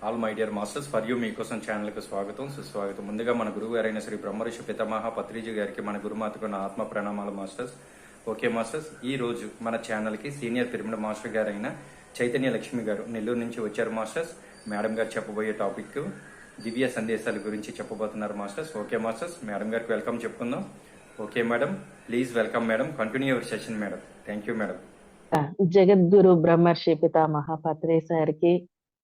All my dear masters for you మీకోసం ఛానల్కి స్వాగతం సుస్వాగతం. ముందుగా మన గురువు గారైన శ్రీ బ్రహ్మర్షి పితామహ పత్రిజీ గారికి మన గురుమాతకు నా ఆత్మ ప్రణామాలు మాస్టర్స్. ఓకే మాస్టర్స్, ఈ రోజు మన ఛానల్కి సీనియర్ పిరమిడ్ మాస్టర్ గారైన చైతన్య లక్ష్మి గారు నెల్లూరు నుంచి వచ్చారు మాస్టర్స్. మేడం గారు చెప్పబోయే టాపిక్ దివ్య సందేశాల గురించి చెప్పబోతున్నారు మాస్టర్స్. ఓకే మాస్టర్స్, మేడం గారికి వెల్కమ్ చెప్పుకుందాం. Okay madam, please welcome madam, continue your session madam. Thank you madam. జగద్గురు బ్రహ్మర్షి పితామహ పత్రి సార్కి,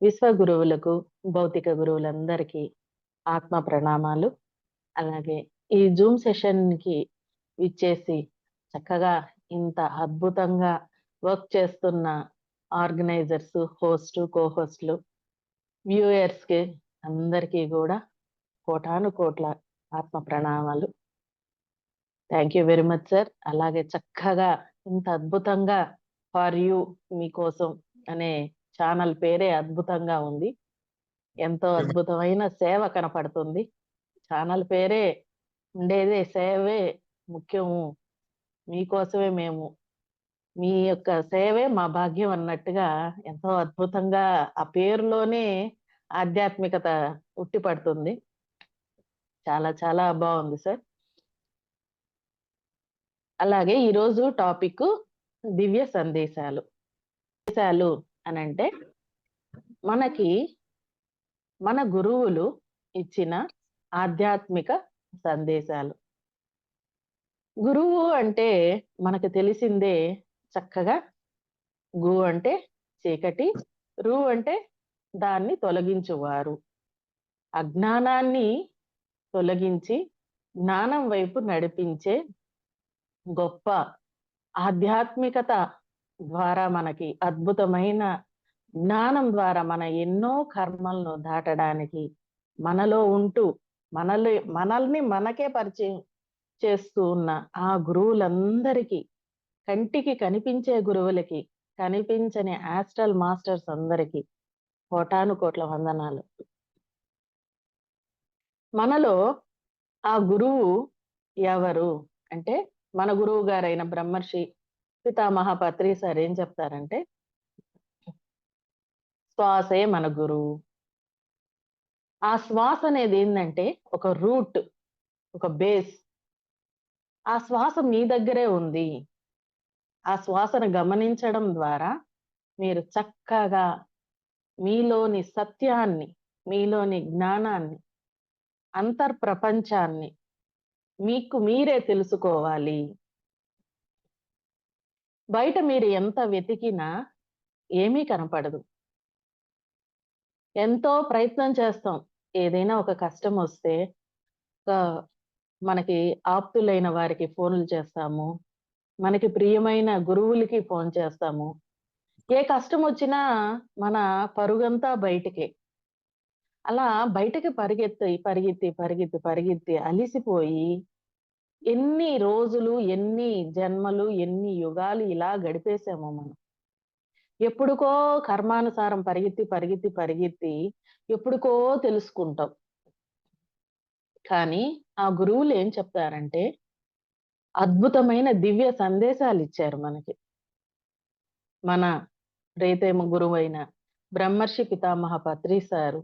విశ్వ గురువులకు, భౌతిక గురువులందరికీ ఆత్మ ప్రణామాలు. అలాగే ఈ జూమ్ సెషన్ కి ఇచ్చేసి చక్కగా ఇంత అద్భుతంగా వర్క్ చేస్తున్న ఆర్గనైజర్స్, హోస్ట్, కోహోస్ట్లు, వ్యూయర్స్ కి అందరికీ కూడా కోటాను కోట్ల ఆత్మ ప్రణామాలు. Thank you very much sir. అలాగే చక్కగా ఇంత అద్భుతంగా ఫర్ యూ, మీకోసం అనే ఛానల్ పేరే అద్భుతంగా ఉంది. ఎంతో అద్భుతమైన సేవ కనపడుతుంది. ఛానల్ పేరే ఉండేదే సేవే ముఖ్యము, మీకోసమే మేము, మీ యొక్క సేవే మా భాగ్యం అన్నట్టుగా ఎంతో అద్భుతంగా ఆ పేరులోనే ఆధ్యాత్మికత ఉట్టిపడుతుంది. చాలా చాలా బాగుంది సార్. అలాగే ఈరోజు టాపిక్ దివ్య సందేశాలు. సందేశాలు అనంటే మనకి మన గురువులు ఇచ్చిన ఆధ్యాత్మిక సందేశాలు. గురువు అంటే మనకు తెలిసిందే చక్కగా, గు అంటే చీకటి, రు అంటే దాన్ని తొలగించువారు. అజ్ఞానాన్ని తొలగించి జ్ఞానం వైపు నడిపించే గొప్ప ఆధ్యాత్మికత ద్వారా మనకి అద్భుతమైన జ్ఞానం ద్వారా మన ఎన్నో కర్మలను దాటడానికి, మనలో ఉంటూ మనల్ని మనకే పరిచయం చేస్తూ ఉన్న ఆ గురువులందరికీ, కంటికి కనిపించే గురువులకి, కనిపించని ఆస్ట్రల్ మాస్టర్స్ అందరికీ కోటాను కోట్ల వందనాలు. మనలో ఆ గురువు ఎవరు అంటే, మన గురువు గారైన బ్రహ్మర్షి పితామహ పత్రి సార్ ఏం చెప్తారంటే, శ్వాసే మన గురువు. ఆ శ్వాస అనేది ఏంటంటే ఒక రూట్, ఒక బేస్. ఆ శ్వాస మీ దగ్గరే ఉంది. ఆ శ్వాసను గమనించడం ద్వారా మీరు చక్కగా మీలోని సత్యాన్ని, మీలోని జ్ఞానాన్ని, అంతర్ప్రపంచాన్ని మీకు మీరే తెలుసుకోవాలి. బయట మీరు ఎంత వెతికినా ఏమీ కనపడదు. ఎంతో ప్రయత్నం చేస్తాం. ఏదైనా ఒక కష్టం వస్తే మనకి ఆప్తులైన వారికి ఫోన్లు చేస్తాము, మనకి ప్రియమైన గురువులకి ఫోన్ చేస్తాము. ఏ కష్టం వచ్చినా మన పరుగంతా బయటికే. అలా బయటకి పరిగెత్తి పరిగెత్తి పరిగెత్తి పరిగెత్తి అలిసిపోయి ఎన్ని రోజులు, ఎన్ని జన్మలు, ఎన్ని యుగాలు ఇలా గడిపేశామో మనం. ఎప్పుడుకో కర్మానుసారం పరిగెత్తి పరిగెత్తి పరిగెత్తి ఎప్పుడుకో తెలుసుకుంటాం. కానీ ఆ గురువులు ఏం చెప్తారంటే, అద్భుతమైన దివ్య సందేశాలు ఇచ్చారు మనకి. మన ప్రేతేమ గురువైన బ్రహ్మర్షి పితామహ పత్రి సారు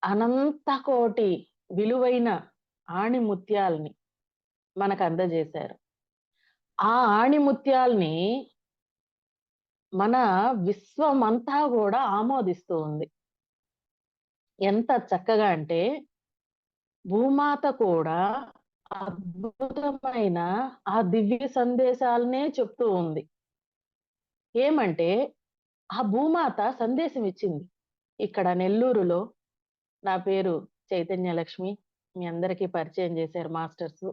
అనంత కోటి విలువైన ఆణిముత్యాల్ని మనకు అందజేశారు. ఆ ఆణిముత్యాల్ని మన విశ్వమంతా కూడా ఆమోదిస్తూ ఉంది. ఎంత చక్కగా అంటే, భూమాత కూడా అద్భుతమైన ఆ దివ్య సందేశాలనే చెప్తూ ఉంది. ఏమంటే, ఆ భూమాత సందేశం ఇచ్చింది. ఇక్కడ నెల్లూరులో, నా పేరు చైతన్య లక్ష్మి, మీ అందరికీ పరిచయం చేశారు మాస్టర్స్.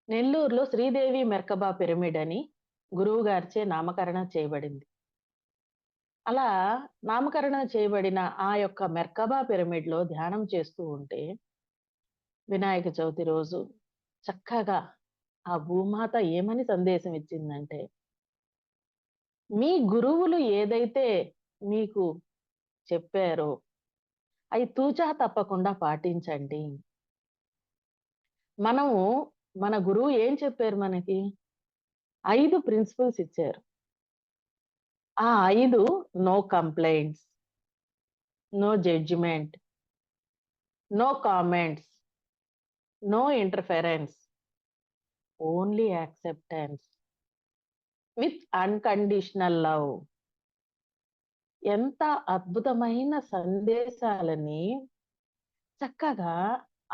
నెల్లూరులో శ్రీదేవి మెర్కబా పిరమిడ్ అని గురువు గారిచే నామకరణం చేయబడింది. అలా నామకరణం చేయబడిన ఆ యొక్క మెర్కబా పిరమిడ్ లో ధ్యానం చేస్తూ ఉంటే, వినాయక చవితి రోజు చక్కగా ఆ భూమాత ఏమని సందేశం ఇచ్చిందంటే, మీ గురువులు ఏదైతే మీకు చెప్పారో అవి తూచా తప్పకుండా పాటించండి. మనము, మన గురువు ఏం చెప్పారు మనకి? 5 ప్రిన్సిపల్స్ ఇచ్చారు. ఆ 5 no complaints, no judgement, no comments, no interference, only acceptance with unconditional love. ఎంత అద్భుతమైన సందేశాలని చక్కగా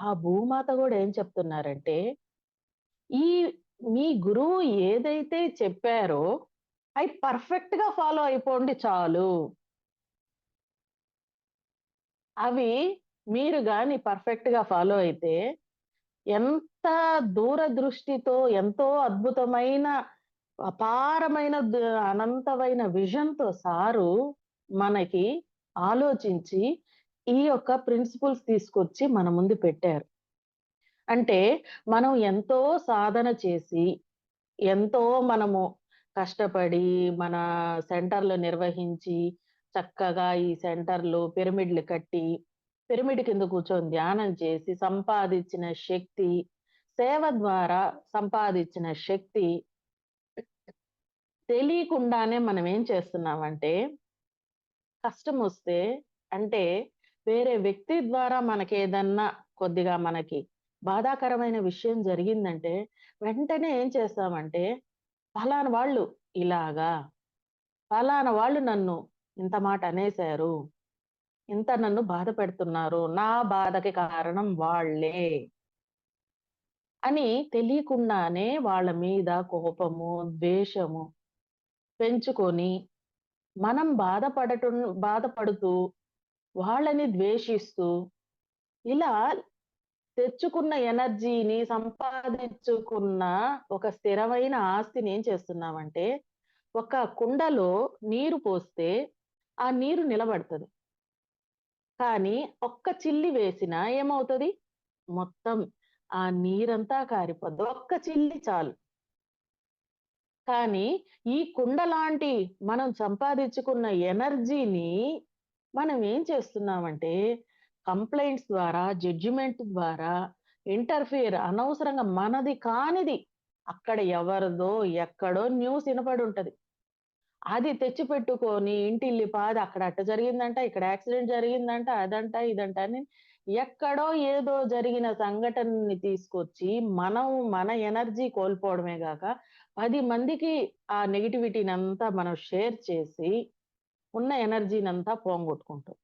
ఆ భూమాత కూడా ఏం చెప్తున్నారంటే, ఈ మీ గురువు ఏదైతే చెప్పారో అవి పర్ఫెక్ట్ గా ఫాలో అయిపోండి చాలు. అవి మీరు గాని పర్ఫెక్ట్ గా ఫాలో అయితే ఎంత దూరదృష్టితో, ఎంతో అద్భుతమైన, అపారమైన అనంతమైన విజన్‌తో సారు మనకి ఆలోచించి, ఈ యొక్క ప్రిన్సిపల్స్ తీసుకొచ్చి మన ముందు పెట్టారు. అంటే మనం ఎంతో సాధన చేసి, ఎంతో మనము కష్టపడి, మన సెంటర్‌లు నిర్వహించి, చక్కగా ఈ సెంటర్‌లు పిరమిడ్‌లు కట్టి, పిరమిడ్ కింద కూర్చొని ధ్యానం చేసి సంపాదించిన శక్తి, సేవ ద్వారా సంపాదించిన శక్తి తెలియకుండానే మనం ఏం చేస్తున్నామంటే, కష్టమొస్తే అంటే వేరే వ్యక్తి ద్వారా మనకేదన్నా కొద్దిగా మనకి బాధాకరమైన విషయం జరిగిందంటే, వెంటనే ఏం చేస్తామంటే, పలానా వాళ్ళు ఇలాగా, పలానా వాళ్ళు నన్ను ఇంత మాట అనేశారు, ఇంత నన్ను బాధ పెడుతున్నారు, నా బాధకి కారణం వాళ్ళే అని తెలియకుండానే వాళ్ళ మీద కోపము, ద్వేషము పెంచుకొని, మనం బాధపడుతూ, వాళ్ళని ద్వేషిస్తూ, ఇలా తెచ్చుకున్న ఎనర్జీని, సంపాదించుకున్న ఒక స్థిరమైన ఆస్తిని ఏం చేస్తున్నామంటే, ఒక కుండలో నీరు పోస్తే ఆ నీరు నిలబడతది. కానీ ఒక్క చిల్లి వేసినా ఏమవుతది? మొత్తం ఆ నీరంతా కారిపోద్ది. ఒక్క చిల్లి చాలు. కానీ ఈ కుండ లాంటి మనం సంపాదించుకున్న ఎనర్జీని మనం ఏం చేస్తున్నామంటే, కంప్లెయింట్స్ ద్వారా, జడ్జిమెంట్ ద్వారా, అనవసరంగా మనది కానిది, అక్కడ ఎవరిదో, ఎక్కడో న్యూస్ ఇనపడుంటది. అది తెచ్చిపెట్టుకొని ఇంటిల్లిపాది అక్కడ అట్ట జరిగిందంట, ఇక్కడ యాక్సిడెంట్ జరిగిందంట, అదంట, ఇదంట అని ఎక్కడో ఏదో జరిగిన సంఘటనని తీసుకొచ్చి మనం మన ఎనర్జీ కోల్పోవడమే గాక 10 మందికి ఆ నెగటివిటీనంతా మనం షేర్ చేసి ఉన్న ఎనర్జీనంతా పోంగొట్టుకుంటాం.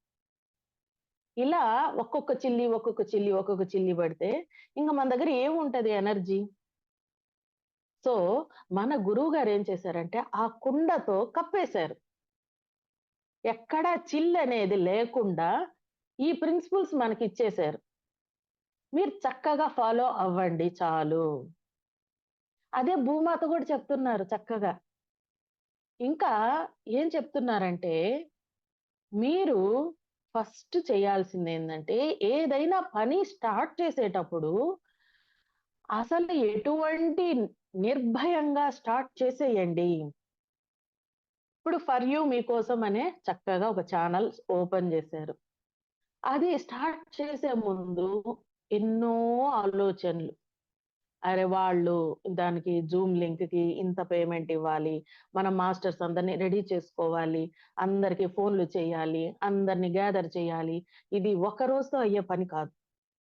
ఇలా ఒక్కొక్క చిల్లి, ఒక్కొక్క చిల్లి, ఒక్కొక్క చిల్లి పడితే ఇంక మన దగ్గర ఏముంటది ఎనర్జీ? సో, మన గురువుగారు ఏం చేశారంటే, ఆ కుండతో కప్పేశారు. ఎక్కడా చిల్లనేది లేకుండా ఈ ప్రిన్సిపల్స్ మనకిచ్చేశారు. మీరు చక్కగా ఫాలో అవ్వండి చాలు. అదే భూమాత గూడా చెప్తున్నారు చక్కగా. ఇంకా ఏం చెప్తున్నారంటే, మీరు ఫస్ట్ చేయాల్సిందేందంటే, ఏదైనా పని స్టార్ట్ చేసేటప్పుడు అసలు ఎటువంటి నిర్భయంగా స్టార్ట్ చేసేయండి. ఇప్పుడు 'ఫర్ యూ' మీకోసం అనే చక్కగా ఒక ఛానల్ ఓపెన్ జేశారు. అది స్టార్ట్ చేసే ముందు ఎన్నో ఆలోచనలు. అరె! వాళ్ళు దానికి జూమ్ లింక్‌కి ఇంత పేమెంట్ ఇవ్వాలి. మనం మాస్టర్స్ అందరిని రెడీ చేసుకోవాలి. అందరికి ఫోన్‌లు చేయాలి. అందరిని గ్యాదర్ చేయాలి. ఇది ఒక రోజుతో అయ్యే పని కాదు.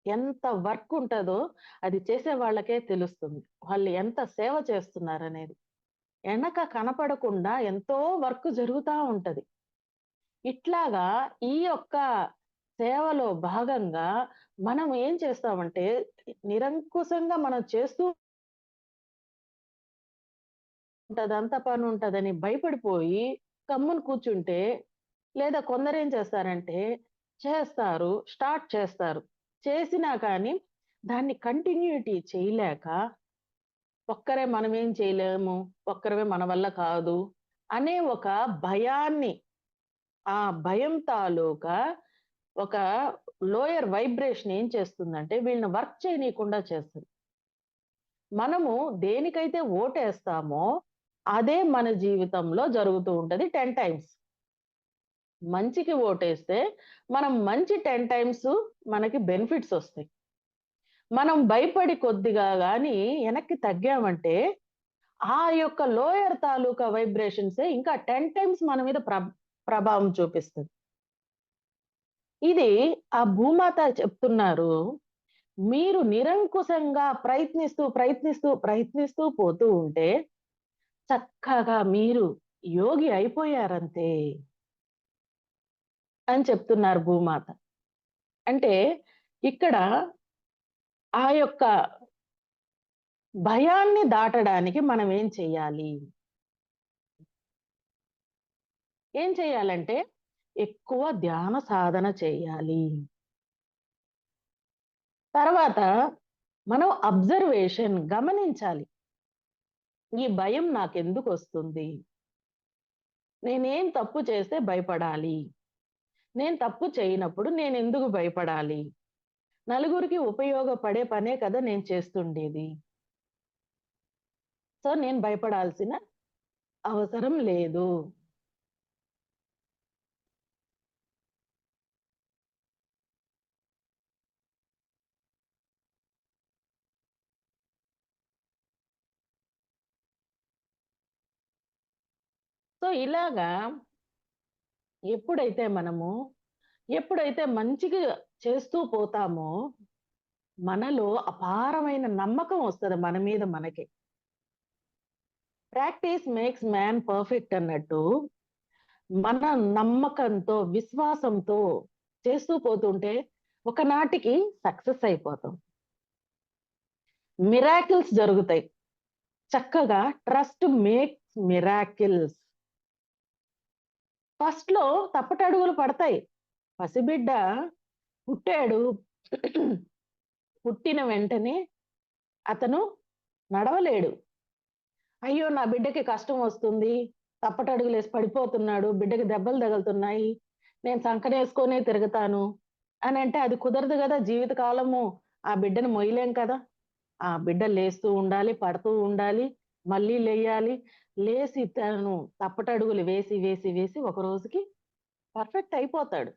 ఎంత వర్క్ ఉంటదో అది చేసే వాళ్ళకే తెలుస్తుంది. వాళ్ళు ఎంత సేవ చేస్తున్నారనేది. ఎనక కనపడకుండా ఎంతో వర్క్ జరుగుతా ఉంటది. ఇట్లాగా ఈ యొక్క సేవలో భాగంగా మనం ఏం చేస్తామంటే, నిరంకుశంగా మనం చేస్తూ ఉంటది. అంత పనుంటదని భయపడిపోయి గమ్మున కూర్చుంటే, లేదా కొందరేం చేస్తారంటే, చేస్తారు, స్టార్ట్ చేస్తారు. చేసినా కానీ దాన్ని కంటిన్యూటీ చేయలేక, ఒక్కరే మనమేం చేయలేము, ఒక్కరమే మన వల్ల కాదు అనే ఒక భయాన్ని, ఆ భయం తాలూకా ఒక లోయర్ వైబ్రేషన్ ఏం చేస్తుందంటే, వీళ్ళని వర్క్ చేయనీయకుండా చేస్తది. మనము దేనికైతే ఓటేస్తామో, అదే మన జీవితంలో జరుగుతూ ఉంటది 10 టైమ్స్. మంచికి ఓటేస్తే, మనం మంచి 10 టైమ్స్ మనకి బెనిఫిట్స్ ఒస్తాయి. మనం భయపడి కొద్దిగా గాని ఎనక్కి తగ్గామంటే, ఆ యొక్క లోయర్ తాలూకా వైబ్రేషన్సే ఇంకా 10 టైమ్స్ మన మీద ప్రభావం చూపిస్తది. ఇది ఆ భూమాత చెప్తున్నారు. మీరు నిరంకుశంగా ప్రయత్నిస్తూ పోతూ ఉంటే చక్కగా మీరు యోగి అయిపోయారంతే అని చెప్తున్నారు భూమాత. అంటే ఇక్కడ ఆ యొక్క భయాన్ని దాటడానికి మనం ఏం చేయాలి? ఏం చేయాలంటే ఎక్కువ ధ్యాన సాధన చేయాలి. తర్వాత మనం అబ్జర్వేషన్ గమనించాలి. ఈ భయం నాకెందుకొస్తుంది? నేనేం తప్పు చేస్తే భయపడాలి? నేను తప్పు చేయనప్పుడు నేనెందుకు భయపడాలి? నలుగురికి ఉపయోగపడే పనే కదా నేను చేస్తుండేది. సో, నేను భయపడాల్సిన అవసరం లేదు. సో, ఇలాగా ఎప్పుడైతే మనము ఎప్పుడైతే మంచిగా చేస్తూ పోతామో, మనలో అపారమైన నమ్మకం వస్తది మన మీద మనకే. ప్రాక్టీస్ మేక్స్ మ్యాన్ పర్ఫెక్ట్ అన్నట్టు, మన నమ్మకంతో, విశ్వాసంతో చేస్తూ పోతుంటే ఒకనాటికి సక్సెస్ అయిపోతాం. మిరాకిల్స్ జరుగుతాయి. చక్కగా ట్రస్ట్ మేక్స్ మిరాకిల్స్. ఫస్ట్‌లో తప్పటడుగులు పడతాయి. పసిబిడ్డ పుట్టాడు. పుట్టిన వెంటనే అతను నడవలేడు. అయ్యో! నా బిడ్డకి కష్టం వస్తుంది. తప్పటడుగులేసి పడిపోతున్నాడు. బిడ్డకి దెబ్బలు తగులుతున్నాయి. నేను సంకనేసుకొనే తిరుగుతాను అనంటే అది కుదరదు గదా! జీవితకాలము ఆ బిడ్డని మొయ్యలేం కదా! ఆ బిడ్డ లేస్తూ ఉండాలి, పడుతూ ఉండాలి, మళ్ళీ లెయ్యాలి. లేసి తను తప్పటడుగులు వేసి ఒక రోజుకి పర్ఫెక్ట్ అయిపోతాడు.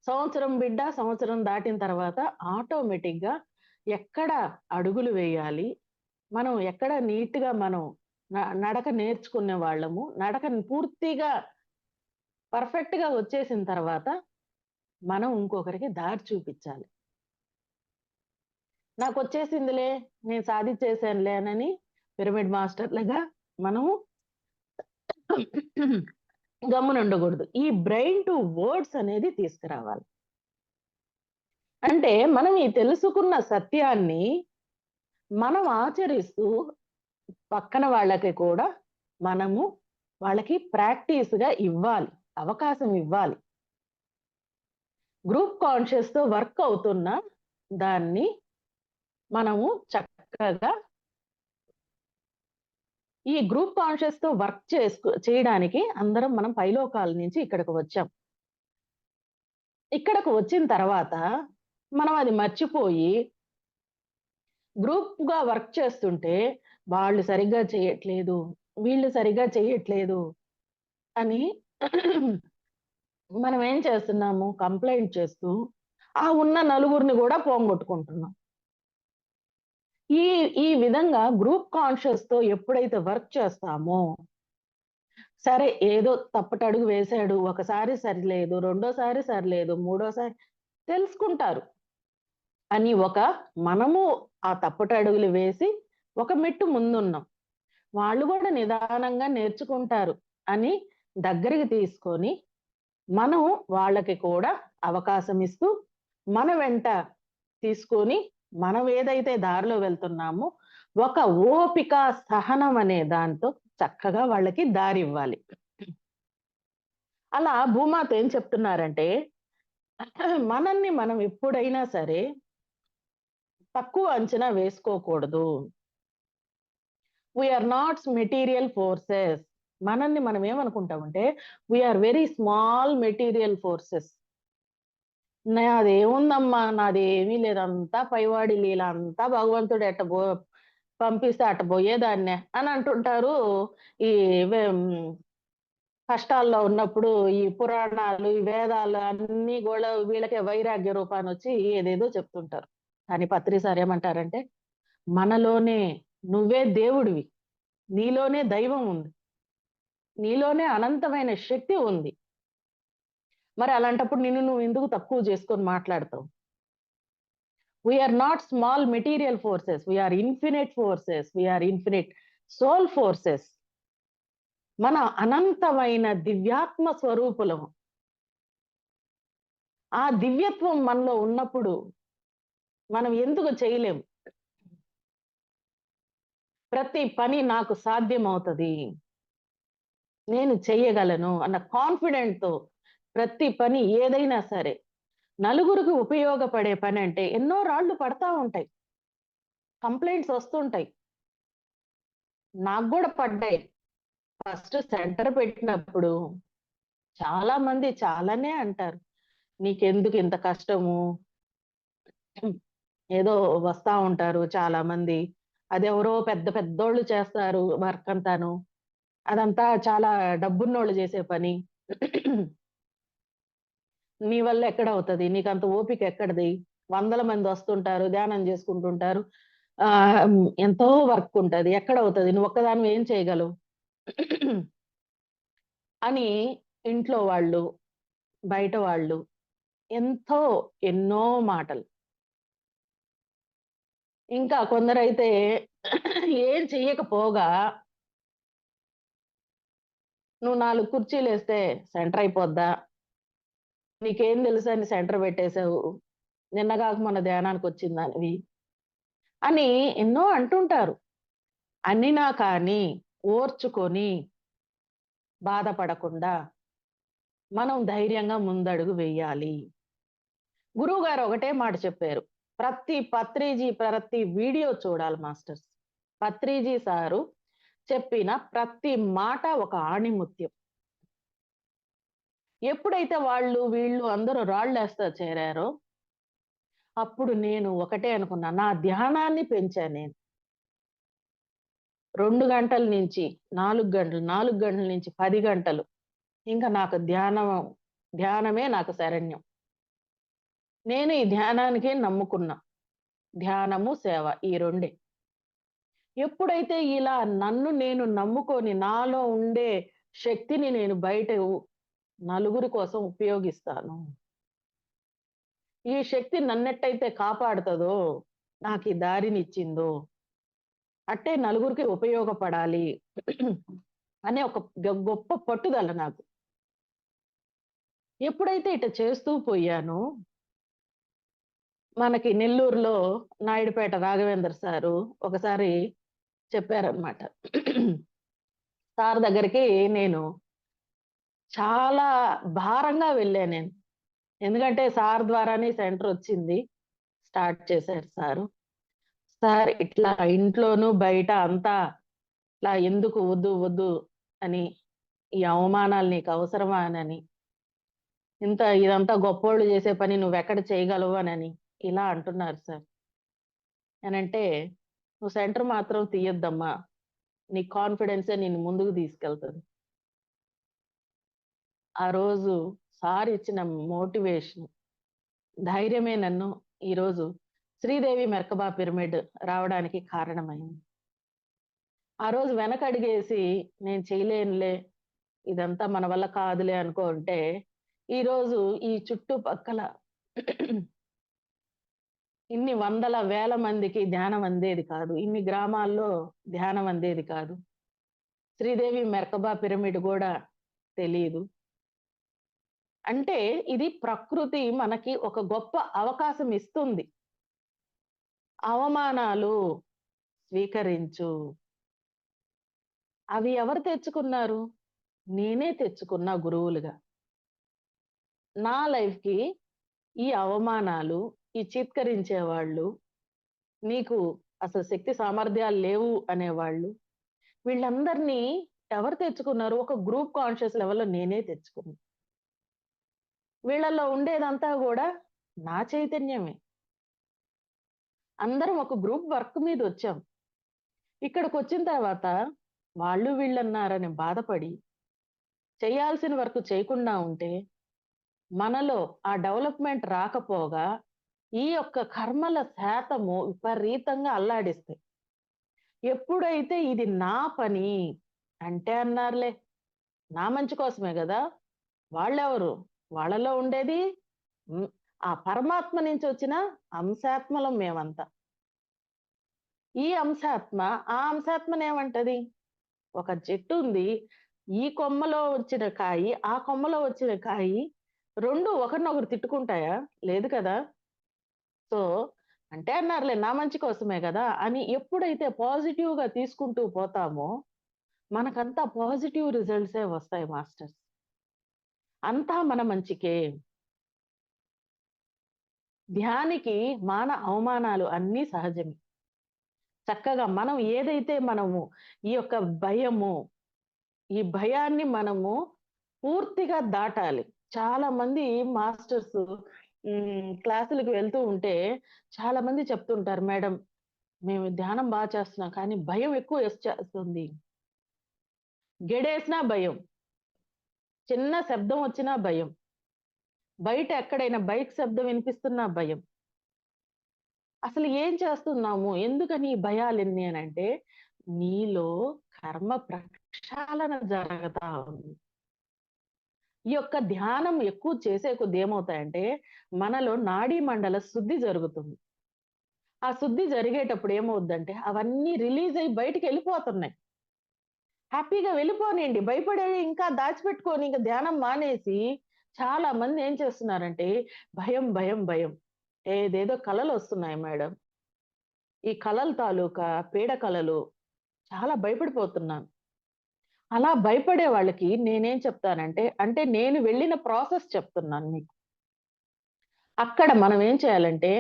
సంవత్సరం దాటిన తర్వాత ఆటోమేటిక్‌గా ఎక్కడ అడుగులు వేయాలి, మనం ఎక్కడ నీట్‌గా మనం నడక నేర్చుకునే వాళ్ళము. నడకని పూర్తిగా పర్ఫెక్ట్‌గా వచ్చేసిన తర్వాత మనం ఇంకొకరికి దారి చూపిచ్చాలి. నాకొచ్చేసిందిలే, నేను సాధిచ్చేసానులే అనని పిరమిడ్ మాస్టర్‌లుగా మనము గమ్మునుండకూడదు. ఈ బ్రెయిన్ టు వర్డ్స్ అనేది తీసుకురావాలి. అంటే మనం ఈ తెలుసుకున్న సత్యాన్ని మనం ఆచరిస్తూ పక్కన వాళ్ళకి కూడా మనము వాళ్ళకి ప్రాక్టీస్‌గా ఇవ్వాలి. అవకాశం ఇవ్వాలి. గ్రూప్ కాన్షియస్‌తో వర్క్ అవుతున్న దాన్ని మనము చక్కగా ఈ గ్రూప్ కాన్షియస్‌తో వర్క్ చేయడానికి అందరం మనం పైలోకాల నుంచి ఇక్కడికి వచ్చాం. ఇక్కడకు వచ్చిన తర్వాత మనం అది మర్చిపోయి గ్రూప్‌గా వర్క్ చేస్తుంటే వాళ్ళు సరిగ్గా చేయట్లేదు, వీళ్ళు సరిగ్గా చేయట్లేదు అని మనం ఏం చేస్తున్నాము? కంప్లెయింట్ చేస్తూ ఆ ఉన్న నలుగురిని గూడా పోంగొట్టుకుంటున్నాం. ఈ ఈ విధంగా గ్రూప్ కాన్షియస్‌తో ఎప్పుడైతే వర్క్ చేస్తామో, సరే ఏదో తప్పటడుగు వేశాడు. ఒకసారి సరిలేదు, రెండోసారి సరిలేదు, మూడోసారి తెలుసుకుంటారు అని మనము ఆ తప్పటడుగులు వేసి ఒక మెట్టు ముందున్నాం. వాళ్ళు గూడా నిదానంగా నేర్చుకుంటారు అని దగ్గరికి తీసుకొని, మనం వాళ్ళకి కూడా అవకాశం ఇస్తూ, మన వెంట తీసుకొని, మనం ఏదైతే దారిలో వెళ్తున్నామో, ఒక ఓపిక, సహనం అనే దాంతో చక్కగా వాళ్ళకి దారివ్వాలి. అలా భూమాత ఏం చెప్తున్నారంటే, మనల్ని మనం ఎప్పుడైనా సరే తక్కువ అంచనా వేసుకోకూడదు. We are not material forces. మనల్ని మనం ఏమనుకుంటామంటే, we are very small material forces. నాదేముందమ్మా, నాదేమీ లేదు. అంతా పైవాడి లీల. అంతా భగవంతుడు పంపిస్తే అట్ట బోయేదాన్నే అని అంటుంటారు. ఈ కష్టాల్లో ఉన్నప్పుడు ఈ పురాణాలు, ఈ వేదాలు అన్నీ గూడా వీళ్ళకే వైరాగ్య రూపానొచ్చి ఏదేదో చెప్తుంటారు. కానీ పత్రి సార్ ఏమంటారంటే, మనలోనే నువ్వే దేవుడివి. నీలోనే దైవం ఉంది. నీలోనే అనంతమైన శక్తి ఉంది. మరి అలాంటప్పుడు నిన్ను నువ్వు ఎందుకు తక్కువ చేసుకొని మాట్లాడతావు? We are not small material forces, we are infinite forces, we are infinite soul forces. మన అనంతమైన దివ్యాత్మ స్వరూపులము. ఆ దివ్యత్వం మనలో ఉన్నప్పుడు మనం ఎందుకు చేయలేం? ప్రతి పని నాకు సాధ్యమవుతది, నేను చెయ్యగలను అన్న కాన్ఫిడెంట్‌తో ప్రతి పని ఏదైనా సరే, నలుగురికి ఉపయోగపడే పనంటే ఎన్నో రాళ్ళు పడతా ఉంటాయి. కంప్లెయింట్స్ వస్తుంటాయి. నాకు గూడా పడ్డాయి. ఫస్ట్ సెంటర్ పెట్టినప్పుడు చాలా మంది చాలానే అంటారు. "నీకెందుకు ఇంత కష్టము?" ఏదో వస్తా ఉంటారు చాలామంది. అదెవరో పెద్ద పెద్దోళ్ళు చేస్తారు వర్క్ అంతాను. అదంతా చాలా డబ్బున్నోళ్ళు చేసే పని. నీ వల్ల ఎక్కడవుతది? నీకంత ఓపిక ఎక్కడిది? వందల మంది వస్తుంటారు, ధ్యానం చేసుకుంటుంటారు. ఎంతో వర్క్ ఉంటది. ఎక్కడవుతది? నువ్వు ఒక్కదానివి ఏం చేయగలవు? అని ఇంట్లో వాళ్ళు, బయట వాళ్ళు ఎంతో ఎన్నో మాటలు. ఇంకా కొందరైతే ఏం చెయ్యకపోగా "నువ్వు 4 కుర్చీలేస్తే సెంటర్ అయిపోద్దా? నీకేం తెలుసని సెంటర్ పెట్టేసావు. నిన్న గాక మొన్న ధ్యానానికొచ్చిన దానివి" అని ఎన్నో అంటుంటారు. అన్నినా కానీ ఓర్చుకొని, బాధపడకుండా మనం ధైర్యంగా ముందడుగు వెయ్యాలి. గురువుగారు ఒకటే మాట చెప్పారు. ప్రతి వీడియో చూడాలి మాస్టర్స్. పత్రిజీ సారు చెప్పిన ప్రతి మాట ఒక ఆణిముత్యం. ఎప్పుడైతే వాళ్ళు, వీళ్ళు అందరూ రాళ్ళేస్తా చేరారో, అప్పుడు నేను ఒకటే అనుకున్నా. నా ధ్యానాన్ని పెంచా నేను. 2 గంటల నుంచి 4 గంటలు, 4 గంటల నుంచి 10 గంటలు. ఇంక నాకు ధ్యానమే నాకు శరణ్యం. నేను ఈ ధ్యానానికే నమ్ముకున్నా. ధ్యానము, సేవ ఈ రెండే. ఎప్పుడైతే ఇలా నన్ను నేను నమ్ముకొని, నాలో ఉండే శక్తిని నేను నలుగురి కోసం ఉపయోగిస్తాను. ఈ శక్తి నన్నెట్టయితే కాపాడుతదో, నాకీ దారినిచ్చిందో, అట్టే నలుగురికి ఉపయోగపడాలి అనే ఒక గొప్ప పట్టుదల నాకు. ఎప్పుడైతే ఇట చేస్తూ పోయానో, మనకి నెల్లూరులో నాయుడుపేట రాఘవేంద్ర సారు ఒకసారి చెప్పారనమాట. సార్ దగ్గరికి నేను చాలా భారంగా వెళ్ళా నేను. ఎందుకంటే సార్ ద్వారానే సెంటరొచ్చింది. స్టార్ట్ చేశారు సారు. సార్ ఇట్లా ఇంట్లోనూ, బయట అంతా ఇట్లా ఎందుకు వద్దు, వద్దు అని, ఈ అవమానాలు నీకవసరమా అనని, ఇదంతా గొప్పోళ్ళు చేసే పని నువ్వెక్కడ చేయగలవు అనని, ఇలా అంటున్నారు సార్. అనంటే, "నువ్వు సెంటర్ మాత్రం తీయొద్దమ్మా. నీ కాన్ఫిడెన్సే నిన్ను ముందుకు తీసుకెళ్తది." ఆ రోజు సార్ ఇచ్చిన మోటివేషన్, ధైర్యమే నన్ను ఈరోజు శ్రీదేవి మెర్కబా పిరమిడ్ రావడానికి కారణమైంది. ఆ రోజు వెనకడుగేసి నేను చేయలేనులే, ఇదంతా మన వల్ల కాదులే అనుకుంటే, ఈరోజు ఈ చుట్టుపక్కల ఇన్ని వందల, వేల మందికి ధ్యానం అందేది కాదు. ఇన్ని గ్రామాల్లో ధ్యానం అందేది కాదు. శ్రీదేవి మెర్కబా పిరమిడ్ గూడా తెలీదు. అంటే ఇది ప్రకృతి మనకి ఒక గొప్ప అవకాశం ఇస్తుంది. అవమానాలు స్వీకరించు. అవి ఎవరు తెచ్చుకున్నారు? నేనే తెచ్చుకున్నా గురువులుగా. నా లైఫ్‌కి ఈ అవమానాలు, ఈ చీత్కరించేవాళ్ళు, నీకు అసలు శక్తి సామర్థ్యాలు లేవు అనేవాళ్ళు, వీళ్ళందరినీ ఎవరు తెచ్చుకున్నారు? ఒక గ్రూప్ కాన్షియస్ లెవెల్‌లో నేనే తెచ్చుకున్నా. వీళ్ళలో ఉండేదంతా గూడా నా చైతన్యమే. అందరం ఒక గ్రూప్ వర్క్ మీదొచ్చాం. ఇక్కడికొచ్చిన తర్వాత వాళ్ళు వీళ్ళన్నారని బాధపడి, చేయాల్సిన వర్క్ చేయకుండా ఉంటే, మనలో ఆ డెవలప్‌మెంట్ రాకపోగా, ఈ యొక్క కర్మల శాతము విపరీతంగా అల్లాడిస్తాయి. ఎప్పుడైతే ఇది నా పని అంటే అన్నారులే, నా మంచి కోసమే గదా! వాళ్ళెవరు? వాళ్ళలో ఉండేది హ్మ్. ఆ పరమాత్మ నుంచి వచ్చిన అంశాత్మలం మేమంతా. ఈ అంశాత్మ ఆ అంశాత్మనేమంటది? ఒక చెట్టు ఉంది. ఈ కొమ్మలో వచ్చిన కాయి, ఆ కొమ్మలో వచ్చిన కాయి 2 ఒకరినొకరు తిట్టుకుంటాయా? లేదు కదా! సో, అంటే అన్నారులే నా మంచి కోసమే గదా! అని ఎప్పుడైతే పాజిటివ్‌గా తీసుకుంటూ పోతామో, మనకంతా పాజిటివ్ రిజల్ట్సే వస్తాయి మాస్టర్స్. అంతా మన మంచికే. ధ్యానికి మాన అవమానాలు అన్నీ సహజమే. చక్కగా మనం ఏదైతే మనము ఈ యొక్క భయము, ఈ భయాన్ని మనము పూర్తిగా దాటాలి. చాలా మంది మాస్టర్స్ క్లాసులకి వెళ్తూ ఉంటే చాలా మంది చెప్తుంటారు, "మేడం మేము ధ్యానం చేస్తున్నాం. కానీ భయం ఎక్కువ చేస్తుంది. గెడేసినా భయం. చిన్న శబ్దం వచ్చినా భయం. బయట ఎక్కడైనా బైక్ శబ్దం వినిపిస్తున్నా భయం." అసలు ఏం చేస్తున్నాము? ఎందుకని ఈ భయాలెన్ని అనంటే, నీలో కర్మ ప్రక్షాళన జరగతా ఉంది. ఈ యొక్క ధ్యానం ఎక్కువ చేసే కొద్దీ ఏమవుతాయంటే, మనలో నాడీ మండల శుద్ధి జరుగుతుంది. ఆ శుద్ధి జరిగేటప్పుడు ఏమవుద్దంటే, అవన్నీ రిలీజ్ అయ్యి బయటికెళ్ళిపోతున్నాయి. హ్యాపీగా వెళ్ళిపోనీయండి. భయపడేవి ఇంకా దాచిపెట్టుకొని ఇంక ధ్యానం మానేసి, చాలా మంది ఏం చేస్తున్నారంటే, భయం, భయం, భయం. ఏదేదో కలలొస్తున్నాయి మేడం. ఈ కలల తాలూకా పీడ కలలు చాలా భయపడిపోతున్నాను. అలా భయపడే వాళ్ళకి నేనేం చెప్తానంటే, అంటే నేను వెళ్ళిన ప్రాసెస్ చెప్తున్నాను మీకు. అక్కడ మనం ఏం చేయాలంటే,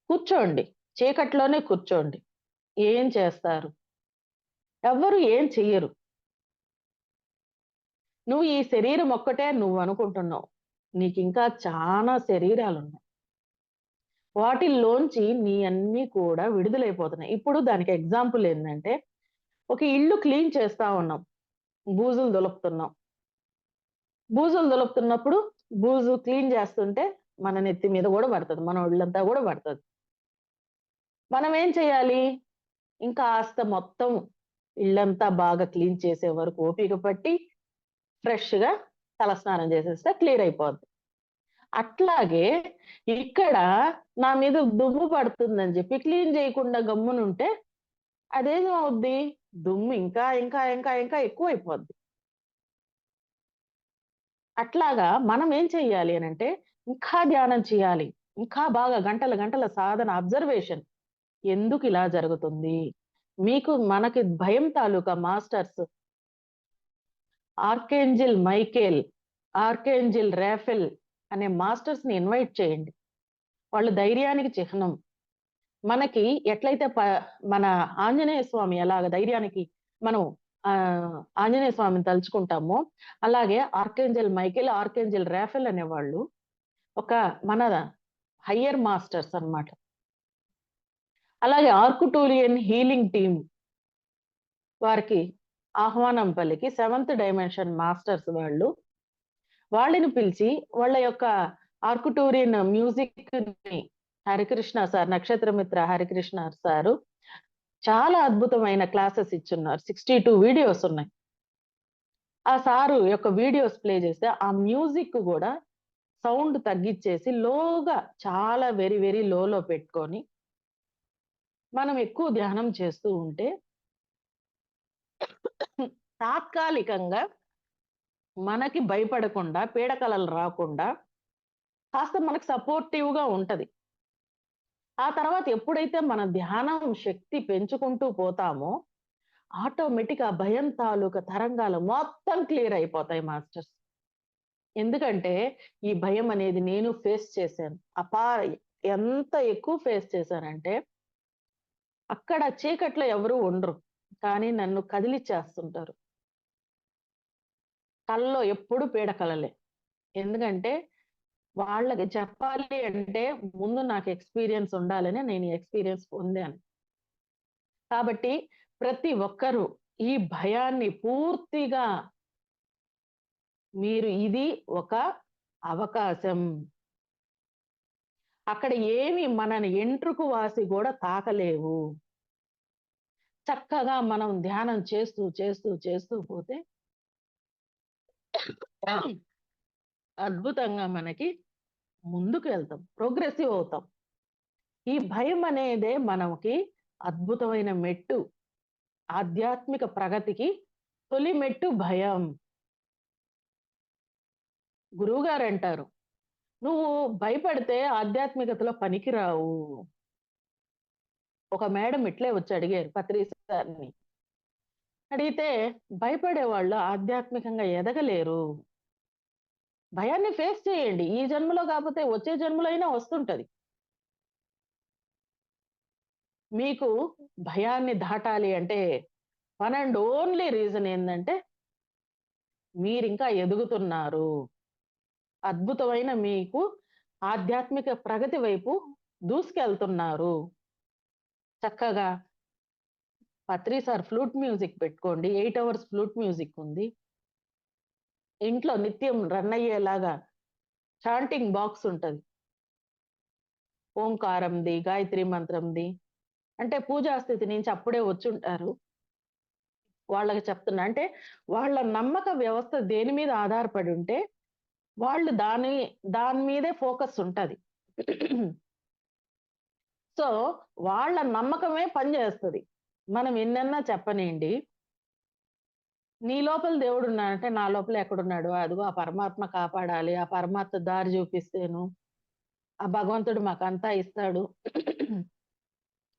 కూర్చోండి. చీకట్లోనే కూర్చోండి. ఏం చేస్తారు? ఎవ్వరు ఏం చెయ్యరు. నువ్వు ఈ శరీరం ఒక్కటే నువ్వనుకుంటున్నావు. నీకింకా చానా శరీరాలున్నాయి. వాటిల్లోంచి నీ అన్నీ కూడా విడుదలైపోతున్నాయి. ఇప్పుడు దానికి ఎగ్జాంపుల్ ఏందంటే, ఒక ఇల్లు క్లీన్ చేస్తా ఉన్నాం. బూజులు దులుపుతున్నాం. బూజులు దులుపుతున్నప్పుడు బూజు క్లీన్ చేస్తుంటే మన నెత్తి మీద గూడా పడతది. మన ఒళ్ళంతా గూడా పడతది. మనం ఏం చేయాలి? ఇంకాస్త మొత్తం ఇల్లంతా బాగా క్లీన్ చేసే వరకు ఓపిక పట్టి ఫ్రెష్‌గా తలస్నానం చేసేస్తే క్లియర్ అయిపోద్ది. అట్లాగే ఇక్కడ నా మీద దుమ్ము పడుతుందని చెప్పి క్లీన్ చేయకుండా గమ్మునుంటే అదేమవుద్ది? దుమ్ము ఇంకా, ఇంకా, ఇంకా, ఇంకా ఎక్కువైపోద్ది. అట్లాగా మనం ఏం చెయ్యాలి అనంటే, ఇంకా ధ్యానం చేయాలి. ఇంకా బాగా గంటల, గంటల సాధన అబ్జర్వేషన్. ఎందుకిలా జరుగుతుంది? మనకి భయం తాలూకా masters archangel Michael, archangel Raphael అనే మాస్టర్స్‌ని ఇన్వైట్ చేయండి. వాళ్ళు ధైర్యానికి చిహ్నం. మనకి ఎట్లయితే మన ఆంజనేయ స్వామి ఎలాగ ధైర్యానికి మనం ఆంజనేయ స్వామిని తలుచుకుంటామో, అలాగే ఆర్కేంజెల్ మైకేల్, ఆర్కేంజెల్ రాఫెల్ అనేవాళ్ళు ఒక మన హయ్యర్ మాస్టర్స్ అన్నమాట. అలాగే ఆర్కుటూలియన్ హీలింగ్ టీమ్ వారికి ఆహ్వానం పలికి సెవెంత్ డైమెన్షన్ మాస్టర్స్ వాళ్ళు. వాళ్ళని పిలిచి వాళ్ళ యొక్క ఆర్కుటూరియన్ మ్యూజిక్‌ని హరికృష్ణ సార్, నక్షత్రమిత్ర హరికృష్ణ సారు చాలా అద్భుతమైన క్లాసెస్ ఇచ్చున్నారు. 62 వీడియోస్ ఉన్నాయి. ఆ సారు యొక్క వీడియోస్ ప్లే చేస్తే, ఆ మ్యూజిక్ గూడా సౌండ్ తగ్గిచ్చేసి లోగా చాలా వెరీ, వెరీ లోలో పెట్టుకొని, మనం ఎక్కువ ధ్యానం చేస్తూ ఉంటే తాత్కాలికంగా మనకి భయపడకుండా, పీడకలలు రాకుండా కాస్త మనకు సపోర్టివ్‌గా ఉంటది. ఆ తర్వాత ఎప్పుడైతే మన ధ్యానం శక్తి పెంచుకుంటూ పోతామో, ఆటోమేటిక్ ఆ భయం తాలూకా తరంగాలు మొత్తం క్లియర్ అయిపోతాయి మాస్టర్స్. ఎందుకంటే, ఈ భయం అనేది నేను ఫేస్ చేశాను. ఎంత ఎక్కువ ఫేస్ చేశానంటే, అక్కడ చీకట్లో ఎవరు ఉండరు. కానీ నన్ను కదిలిచ్చేస్తుంటారు. కలలో ఎప్పుడు పీడ కలలే. ఎందుకంటే, వాళ్ళకి చెప్పాలి అంటే ముందు నాకు ఎక్స్‌పీరియన్స్ ఉండాలని నేను ఈ ఎక్స్‌పీరియన్స్ పొందాను. కాబట్టి ప్రతి ఒక్కరూ ఈ భయాన్ని పూర్తిగా ఇది ఒక అవకాశం. అక్కడ ఏమి మనని ఎంట్రుకు వాసి గూడా తాకలేవు. చక్కగా మనం ధ్యానం చేస్తూ, చేస్తూ, చేస్తూ పోతే అద్భుతంగా మనకి ముందుకు వెళ్తాం, ప్రోగ్రెసివ్ అవుతాం. ఈ భయం అనేదే మనకి అద్భుతమైన మెట్టు. ఆధ్యాత్మిక ప్రగతికి తొలి మెట్టు భయం. గురువుగారు అంటారు, నువ్వు భయపడితే ఆధ్యాత్మికతలో పనికిరావు. ఒక మేడం ఇట్లే వచ్చి అడిగారు పత్రి సార్ని. అడిగితే, భయపడే వాళ్ళు ఆధ్యాత్మికంగా ఎదగలేరు. భయాన్ని ఫేస్ చేయండి. ఈ జన్మలో కాకపోతే వచ్చే జన్మలో అయినా వస్తుంటది. మీకు భయాన్ని దాటాలి అంటే వన్ అండ్ ఓన్లీ రీజన్ ఏందంటే, మీరింకా ఎదుగుతున్నారు. అద్భుతమైన మీకు ఆధ్యాత్మిక ప్రగతి వైపు దూసుకెళ్తున్నారు. చక్కగా పత్రి సార్ ఫ్లూట్ మ్యూజిక్ పెట్టుకోండి. 8 అవర్స్ ఫ్లూట్ మ్యూజిక్ ఉంది. ఇంట్లో నిత్యం రన్ అయ్యేలాగా చాంటింగ్ బాక్స్ ఉంటది. ఓంకారంది, గాయత్రి మంత్రంది. అంటే పూజా స్థితి నుంచి అప్పుడే వచ్చుంటారు. వాళ్ళకి చెప్తున్నా. అంటే వాళ్ళ నమ్మక వ్యవస్థ దేని మీద ఆధారపడి ఉంటే, వాళ్ళు దాని మీదే ఫోకస్ ఉంటది. సో, వాళ్ళ నమ్మకమే పనిచేస్తది. మనం ఎన్నన్నా చెప్పనీయండి. నీ లోపల దేవుడున్నాడంటే, నా లోపల ఎక్కడున్నాడు? అదిగో ఆ పరమాత్మ కాపాడాలి. ఆ పరమాత్మ దారి చూపిస్తేను, ఆ భగవంతుడు మాకంతా ఇస్తాడు.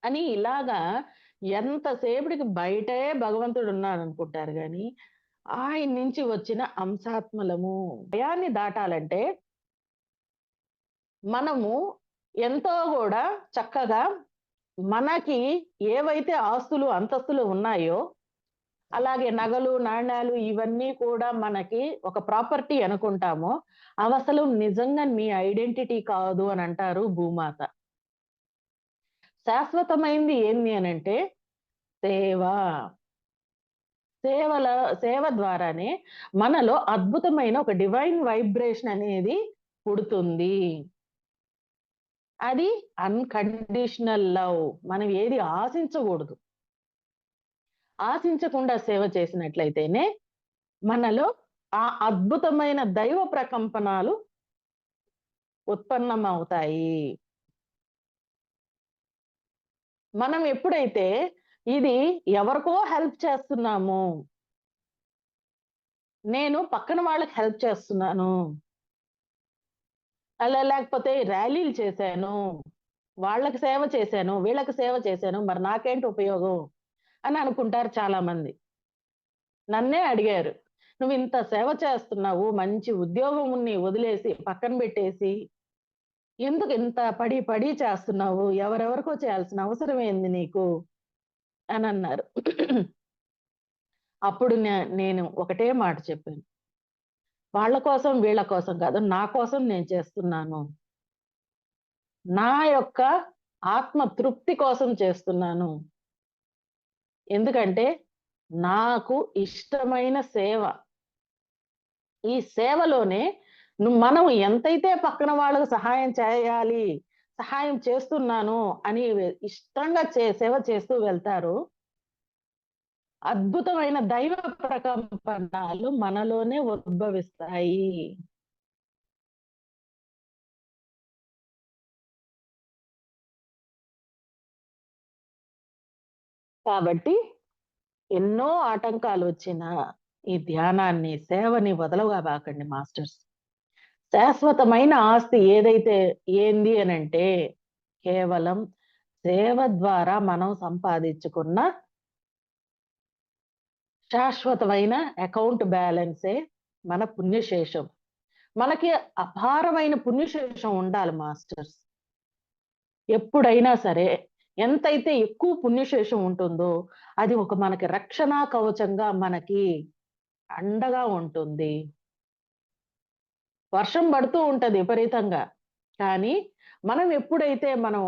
అని ఇలాగా ఎంతసేపటికి బయటే భగవంతుడున్నాడనుకుంటారు గానీ, ఆయన నుంచి వచ్చిన అంశాత్మలము. భయాన్ని దాటాలంటే, మనము ఎంతో గూడా చక్కగా మనకి ఏవైతే ఆస్తులు, అంతస్తులు ఉన్నాయో, అలాగే నగలు, నాణ్యాలు ఇవన్నీ కూడా మనకి ఒక ప్రాపర్టీ అనుకుంటామో, అవసలు నిజంగా మీ ఐడెంటిటీ కాదు అనంటారు భూమాత. శాశ్వతమైంది ఏంది అనంటే సేవ. సేవల సేవ ద్వారానే మనలో అద్భుతమైన ఒక డివైన్ వైబ్రేషన్ అనేది పుడుతుంది. అది అన్‌కండిషనల్ లవ్. మనం ఏది ఆశించగూడదు. ఆశించకుండా సేవ చేసినట్లయితేనే మనలో ఆ అద్భుతమైన దైవ ప్రకంపనాలు ఉత్పన్నమవుతాయి. మనం ఎప్పుడైతే ఇది ఎవరికో హెల్ప్ చేస్తున్నాము, నేను పక్కన వాళ్ళకి హెల్ప్ చేస్తున్నాను, అలా లేకపోతే ర్యాలీలు చేశాను, వాళ్ళకి సేవ చేశాను, వీళ్ళకి సేవ చేశాను, మరి నాకేంటి ఉపయోగం అని అనుకుంటారు చాలామంది. నన్నే అడిగారు, "నువ్వింత సేవ చేస్తున్నావు, మంచి ఉద్యోగముని వదిలేసి, పక్కన బెట్టేసి, ఎందుకు ఇంత పడి పడి చేస్తున్నావు? ఎవరెవరికో చేయాల్సిన అవసరం ఏంది నీకు?" అనన్నారు. అప్పుడు నేను ఒకటే మాట చెప్పాను. వాళ్ళ కోసం, వీళ్ళ కోసం కాదు, నా కోసం నేను చేస్తున్నాను. నా యొక్క ఆత్మ తృప్తి కోసం చేస్తున్నాను. ఎందుకంటే, నాకు ఇష్టమైన సేవ. ఈ సేవలోనే మనం ఎంతైతే పక్కన వాళ్ళకి సహాయం చేయాలి, సహాయం చేస్తున్నాను అని ఇష్టంగా సేవ చేస్తూ వెళ్తారో, అద్భుతమైన దైవ ప్రకంపనలు మనలోనే ఉద్భవిస్తాయి. కాబట్టి ఎన్నో ఆటంకాలొచ్చినా ఈ ధ్యానాన్ని, సేవని వదలబాకండి మాస్టర్స్. శాశ్వతమైన ఆస్తి ఏదైతే ఏంది అనంటే, కేవలం సేవ ద్వారా మనం సంపాదించుకున్న శాశ్వతమైన అకౌంట్ బ్యాలెన్సే మన పుణ్యశేషం. మనకి అపారమైన పుణ్యశేషం ఉండాలి మాస్టర్స్. ఎప్పుడైనా సరే ఎంతైతే ఎక్కువ పుణ్యశేషం ఉంటుందో, అది ఒక మనకి రక్షణా కవచంగా మనకి అండగా ఉంటుంది. వర్షం పడుతూ ఉంటది విపరీతంగా. కానీ మనం ఎప్పుడైతే మనం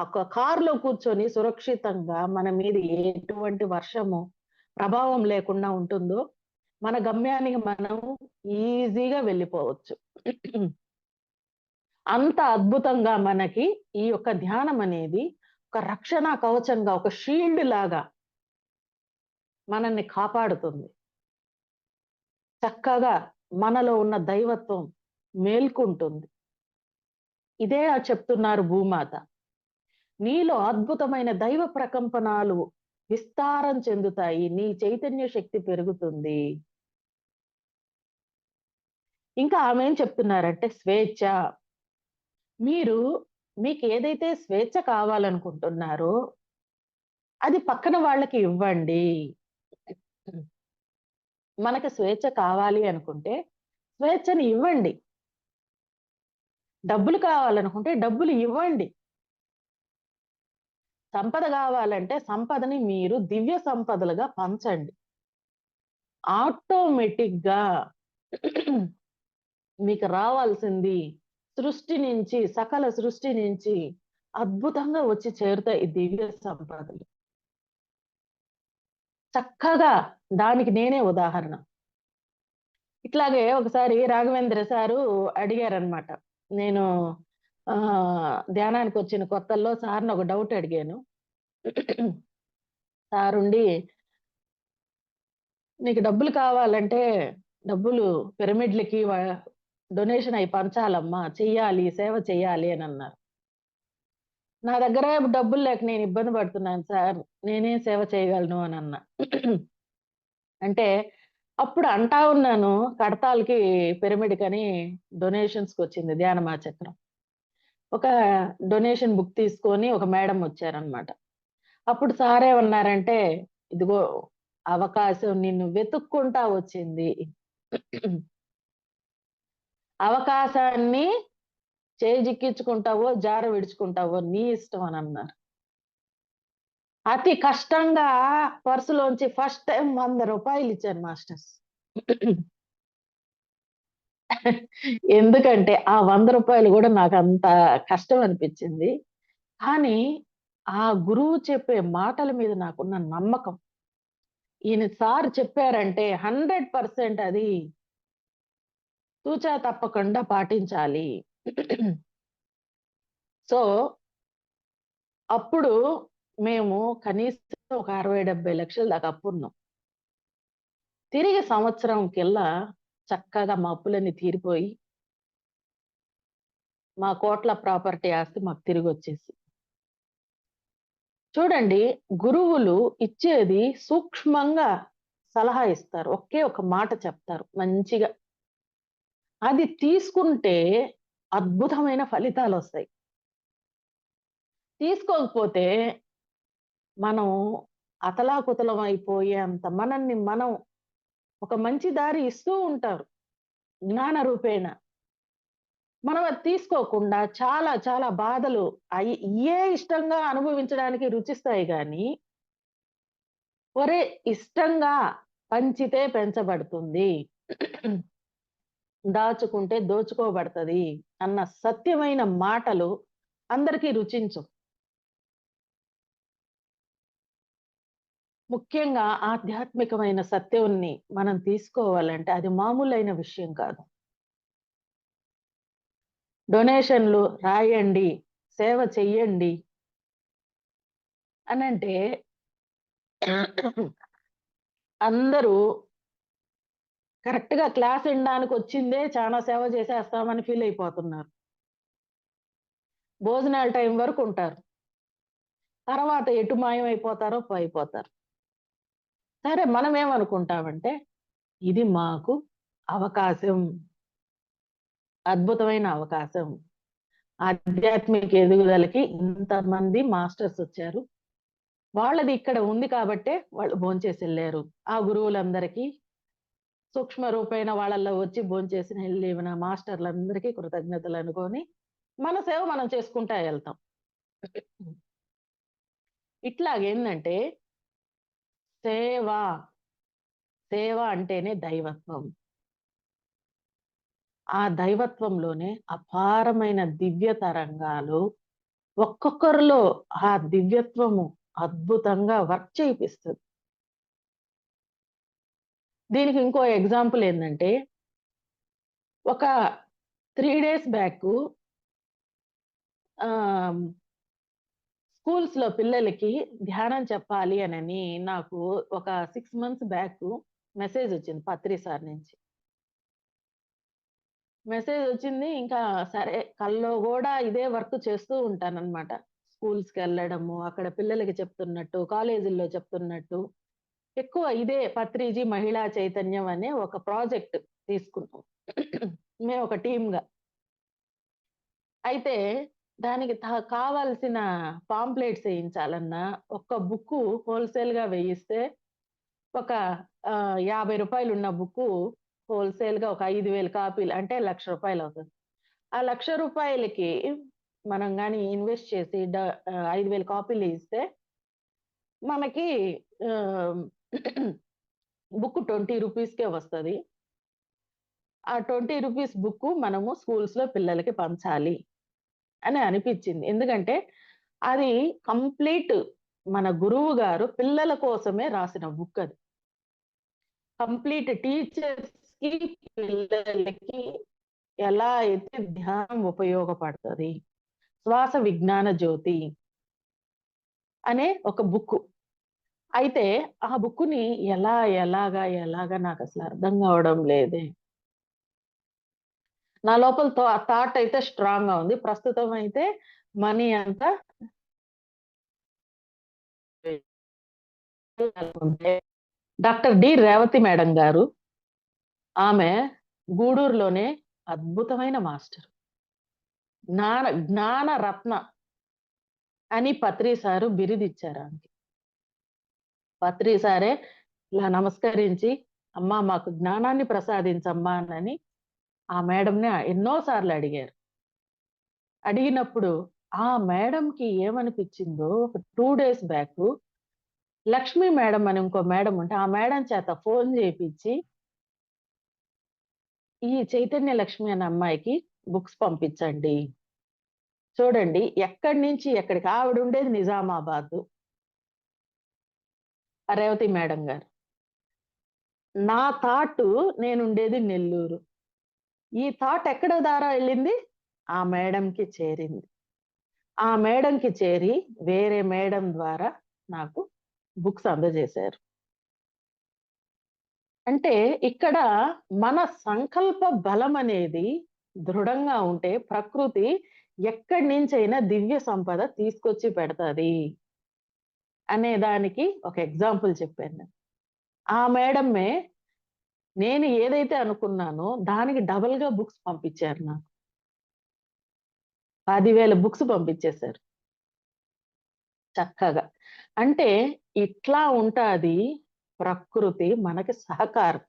ఒక కారులో కూర్చొని సురక్షితంగా మన మీద ఎటువంటి వర్షము ప్రభావం లేకుండా ఉంటుందో, మన గమ్యానికి మనం ఈజీగా వెళ్ళిపోవచ్చు. అంత అద్భుతంగా మనకి ఈ యొక్క ధ్యానం అనేది ఒక రక్షణ కవచంగా, ఒక షీల్డ్ లాగా మనల్ని కాపాడుతుంది. చక్కగా మనలో ఉన్న దైవత్వం మేల్కుంటుంది. ఇదే చెప్తున్నారు భూమాత. నీలో అద్భుతమైన దైవ ప్రకంపనాలు విస్తారం చెందుతాయి. నీ చైతన్య శక్తి పెరుగుతుంది. ఇంకా ఆమె ఏం చెప్తున్నారంటే స్వేచ్ఛ. మీరు మీకేదైతే స్వేచ్ఛ కావాలనుకుంటున్నారో అది పక్కన వాళ్ళకి ఇవ్వండి. మనకు స్వేచ్ఛ కావాలి అనుకుంటే స్వేచ్ఛని ఇవ్వండి. డబ్బులు కావాలనుకుంటే డబ్బులు ఇవ్వండి. సంపద కావాలంటే సంపదని మీరు దివ్య సంపదలుగా పంచండి. ఆటోమేటిక్‌గా మీకు రావాల్సింది సృష్టి నుంచి, సకల సృష్టి నుంచి అద్భుతంగా వచ్చి చేరుతాయి ఈ దివ్య సంపదలు. చక్కగా దానికి నేనే ఉదాహరణ. ఇట్లాగే ఒకసారి రాఘవేంద్ర సారు అడిగారనమాట. నేను ధ్యానానికొచ్చిన కొత్తల్లో సార్‌ని ఒక డౌట్ అడిగాను. సారుండి, "నీకు డబ్బులు కావాలంటే డబ్బులు పిరమిడ్‌లకి డొనేషన్ అయి పంచాలమ్మా. చెయ్యాలి, సేవ చెయ్యాలి" అనన్నారు. నా దగ్గర డబ్బులు లేక నేను ఇబ్బంది పడుతున్నాను సార్. నేనేం సేవ చేయగలను అనన్నా. అంటే అప్పుడు అంటా ఉన్నాను కడతాల్‌కి పిరమిడ్‌కని డొనేషన్స్‌కొచ్చింది ధ్యానమాచక్రం. ఒక డొనేషన్ బుక్ తీసుకొని ఒక మేడమ్ వచ్చారనమాట. అప్పుడు సారేమన్నారంటే, "ఇదిగో అవకాశం నిన్ను వెతుక్కుంటా వచ్చింది. అవకాశాన్ని చేజిక్కించుకుంటావో, జార విడుచుకుంటావో నీ ఇష్టం" అనన్నారు. అతి కష్టంగా పర్సులోంచి ఫస్ట్ టైమ్ రూ. 100 ఇచ్చాను మాస్టర్స్. ఎందుకంటే ఆ రూ. 100 గూడా నాకంత కష్టం అనిపిచ్చింది. కానీ ఆ గురువు చెప్పే మాటల మీద నాకున్న నమ్మకం. ఈయన సార్ చెప్పారంటే 100% అది తూచా తప్పకుండా పాటించాలి. సో, అప్పుడు మేము కనీసం ఒక 60, 70 లక్షల దాకా అప్పున్నాం. తిరిగి సంవత్సరంకెల్లా చక్కగా మా అప్పులన్నీ తీరిపోయి, మా కోట్ల ప్రాపర్టీ ఆస్తి మాకు తిరిగొచ్చేసి. చూడండి, గురువులు ఇచ్చేది సూక్ష్మంగా సలహా ఇస్తారు. ఒకే ఒక మాట చెప్తారు మంచిగా. అది తీసుకుంటే అద్భుతమైన ఫలితాలొస్తాయి. తీసుకోకపోతే మనం అతలాకుతలం అయిపోయేంత మనల్ని మనం ఒక మంచి దారి ఇస్తూ ఉంటారు జ్ఞాన రూపేణ. మనం అది తీసుకోకుండా చాలా చాలా బాధలు ఇయ్యే ఇష్టంగా అనుభవించడానికి రుచిస్తాయి గానీ, ఒరేయ్! ఇష్టంగా పంచితే పెంచబడుతుంది. దాచుకుంటే దోచుకోబడతది అన్న సత్యమైన మాటలు అందరికీ రుచించవు. ముఖ్యంగా ఆధ్యాత్మికమైన సత్యాన్ని మనం తీసుకోవాలంటే అది మామూలైన విషయం కాదు. డొనేషన్‌లు రాయండి, సేవ చెయ్యండి అనంటే అందరూ కరెక్ట్‌గా క్లాస్ ఇనడానికొచ్చిందే చానా సేవ చేసేస్తామని ఫీల్ అయిపోతున్నారు. భోజనాల టైం వరకుంటారు. తర్వాత ఎటు మాయమైపోతారో అయిపోతారు. సరే మనమేమనుకుంటామంటే, ఇది మాకు అవకాశం. అద్భుతమైన అవకాశం. ఆధ్యాత్మిక ఎదుగుదలకి ఇంతమంది మాస్టర్స్ వచ్చారు. వాళ్ళది ఇక్కడ ఉంది కాబట్టే వాళ్ళు భోంచేసెళ్లారు. ఆ గురువులందరికీ సూక్ష్మ రూపేణ వాళ్ళలో వచ్చి భోంచేసిన ఎళ్ళిన మాస్టర్లందరికీ కృతజ్ఞతలనుకోని, మన సేవ మనం చేసుకుంటా ఎళ్తాం. ఇట్లాగేందంటే సేవ, సేవ అంటేనే దైవత్వం. ఆ దైవత్వంలోనే అపారమైన దివ్య తరంగాలు ఒక్కొక్కరిలో ఆ దివ్యత్వము అద్భుతంగా వర్క్ చేపిస్తది. దీనికి ఇంకో ఎగ్జాంపుల్ ఏందంటే, ఒక 3 డేస్ బ్యాకు ఆహ్, స్కూల్స్‌లో పిల్లలకి ధ్యానం చెప్పాలి అనని నాకు ఒక 6 మంత్స్ బ్యాకు మెసేజొచ్చింది పత్రి సార్ నుంచి. మెసేజ్ వచ్చింది. ఇంకా సరే కల్లో గూడా ఇదే వర్క్ చేస్తూ ఉంటాననమాట. స్కూల్స్‌కెళ్ళడము, అక్కడ పిల్లలకి చెప్తున్నట్టు, కాలేజీల్లో చెప్తున్నట్టు. ఎక్కువ ఇదే పత్రిజీ మహిళా చైతన్యం అనే ఒక ప్రాజెక్ట్ తీసుకున్నాం. మేము ఒక టీమ్‌గా. అయితే దానికి కావాల్సిన పాంప్లెట్స్ ఏయించాలన్నా, ఒక్క బుక్కు హోల్‌సేల్‌గా వేయిస్తే ఒక రూ. 50 ఉన్న బుక్కు హోల్‌సేల్‌గా ఒక 5,000 కాపీలు అంటే రూ. 1,00,000 అవుతది. ఆ రూ. 1,00,000కి మనం గాని ఇన్వెస్ట్ చేసి 5,000 కాపీలు ఇస్తే మనకి ఆహ్, బుక్ రూ. 20కే వస్తది. ఆ రూ. 20 బుక్కు మనము స్కూల్స్‌లో పిల్లలకి పంచాలి అని అనిపిచ్చింది. ఎందుకంటే అది కంప్లీట్ మన గురువు గారు పిల్లల కోసమే రాసిన బుక్ అది. కంప్లీట్ టీచర్స్‌కి, పిల్లలకి ఎలా అయితే ధ్యానం ఉపయోగపడతది. శ్వాస విజ్ఞాన జ్యోతి అనే ఒక బుక్కు. అయితే ఆ బుక్కుని ఎలాగా నాకసలు అర్థం కావడం లేదే. నా లోపల థాట్ అయితే స్ట్రాంగ్‌గా ఉంది. ప్రస్తుతం అయితే మనీ అంతా డాక్టర్ డి. రేవతి మేడం గారు. ఆమె గూడూరులోనే అద్భుతమైన మాస్టర్. జ్ఞాన రత్న అని పత్రి సారు బిరుదిచ్చారు ఆమెకి. పత్రి సారే ఇలా నమస్కరించి, "అమ్మా మాకు జ్ఞానాన్ని ప్రసాదించమ్మా" అని ఆ మేడంని ఎన్నో సార్లు అడిగారు. అడిగినప్పుడు ఆ మేడంకి ఏమనిపిచ్చిందో ఒక 2 డేస్ బ్యాకు లక్ష్మి మేడం అని ఇంకో మేడం ఉంటే, ఆ మేడం చేత ఫోను చేపిచ్చి, "ఈ చైతన్య లక్ష్మి అనే అమ్మాయికి బుక్స్ పంపించండి. చూడండి ఎక్కడి నుంచి ఎక్కడికి" ఆవిడుండేది నిజామాబాదు. ఆ రేవతి మేడం గారు. నా థాటు నేనుండేది నెల్లూరు. ఈ థాట్ ఎక్కడ ద్వారా ఎళ్ళింది? ఆ మేడంకి చేరింది. ఆ మేడంకి చేరి వేరే మేడం ద్వారా నాకు బుక్స్ అందజేశారు. అంటే ఇక్కడ మన సంకల్ప బలమనేది దృఢంగా ఉంటే ప్రకృతి ఎక్కడి నుంచైనా దివ్య సంపద తీసుకొచ్చి పెడతది. అనే దానికి ఒక ఎగ్జాంపుల్ చెప్పాను నేను. ఆ మేడమే నేను ఏదైతే అనుకున్నానో దానికి డబుల్‌గా బుక్స్ పంపించారు నాకు. 10,000 బుక్స్ పంపించేశారు చక్కగా. అంటే ఇట్లా ఉంటాది ప్రకృతి మనకి సహకారం.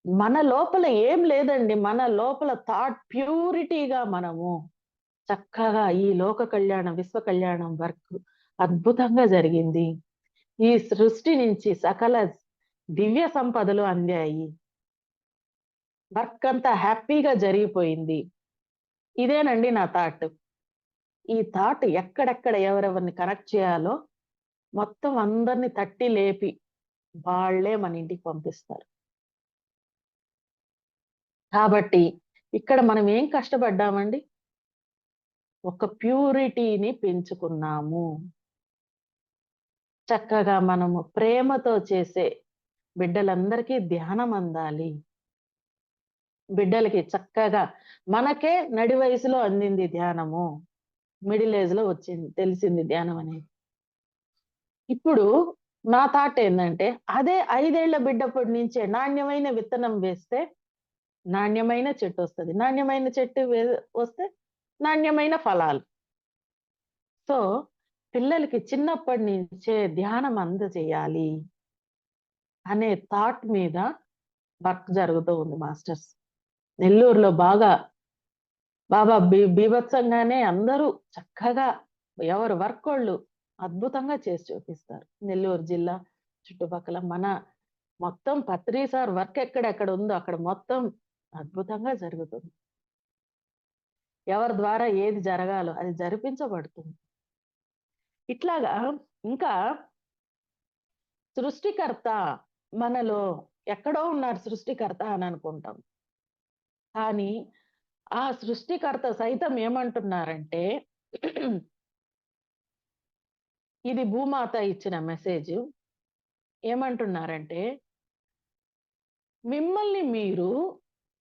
మన లోపల ఏం లేదండి. మన లోపల థాట్ ప్యూరిటీగా మనము చక్కగా ఈ లోక కళ్యాణం, విశ్వ కళ్యాణం వర్క్ అద్భుతంగా జరిగింది. ఈ సృష్టి నుంచి సకల దివ్య సంపదలు అందాయి. వర్క్ అంతా హ్యాపీగా జరిగిపోయింది. ఇదేనండి నా థాట్. ఈ థాట్ ఎక్కడెక్కడ ఎవరెవరిని కనెక్ట్ చేయాలో మొత్తం అందరిని తట్టి లేపి వాళ్ళే మన ఇంటికి పంపిస్తారు. కాబట్టి ఇక్కడ మనం ఏం కష్టపడ్డామండి? ఒక ప్యూరిటీని పెంచుకున్నాము. చక్కగా మనము ప్రేమతో చేసే బిడ్డలందరికీ ధ్యానం అందాలి. బిడ్డలకి చక్కగా మనకే నడి వయసులో అందింది ధ్యానము. మిడిల్ ఏజ్‌లో వచ్చింది తెలిసింది ధ్యానం అనేది. ఇప్పుడు నా థాట్ ఏందంటే, అదే 5 ఏళ్ల బిడ్డప్పటి నుంచే నాణ్యమైన విత్తనం వేస్తే నాణ్యమైన చెట్టొస్తది. నాణ్యమైన చెట్టు వస్తే నాణ్యమైన ఫలాలు. సో, పిల్లలకి చిన్నప్పటి నుంచే ధ్యానం అందజేయాలి అనే థాట్ మీద వర్క్ జరుగుతూ ఉంది మాస్టర్స్. నెల్లూరులో బాగా బీభత్సంగానే అందరూ చక్కగా ఎవరి వర్కోళ్ళు అద్భుతంగా చేసి చూపిస్తారు. నెల్లూరు జిల్లా చుట్టుపక్కల మొత్తం పత్రి సార్ వర్క్ ఎక్కడెక్కడ ఉందో అక్కడ మొత్తం అద్భుతంగా జరుగుతుంది. ఎవరి ద్వారా ఏది జరగాలో అది జరిపించబడుతుంది. ఇట్లాగా ఇంకా సృష్టికర్త మనలో ఎక్కడో ఉన్నారు సృష్టికర్త అని అనుకుంటాం. కానీ ఆ సృష్టికర్త సైతం ఏమంటున్నారంటే ఇది భూమాత ఇచ్చిన మెసేజు. ఏమంటున్నారంటే, మిమ్మల్ని మీరు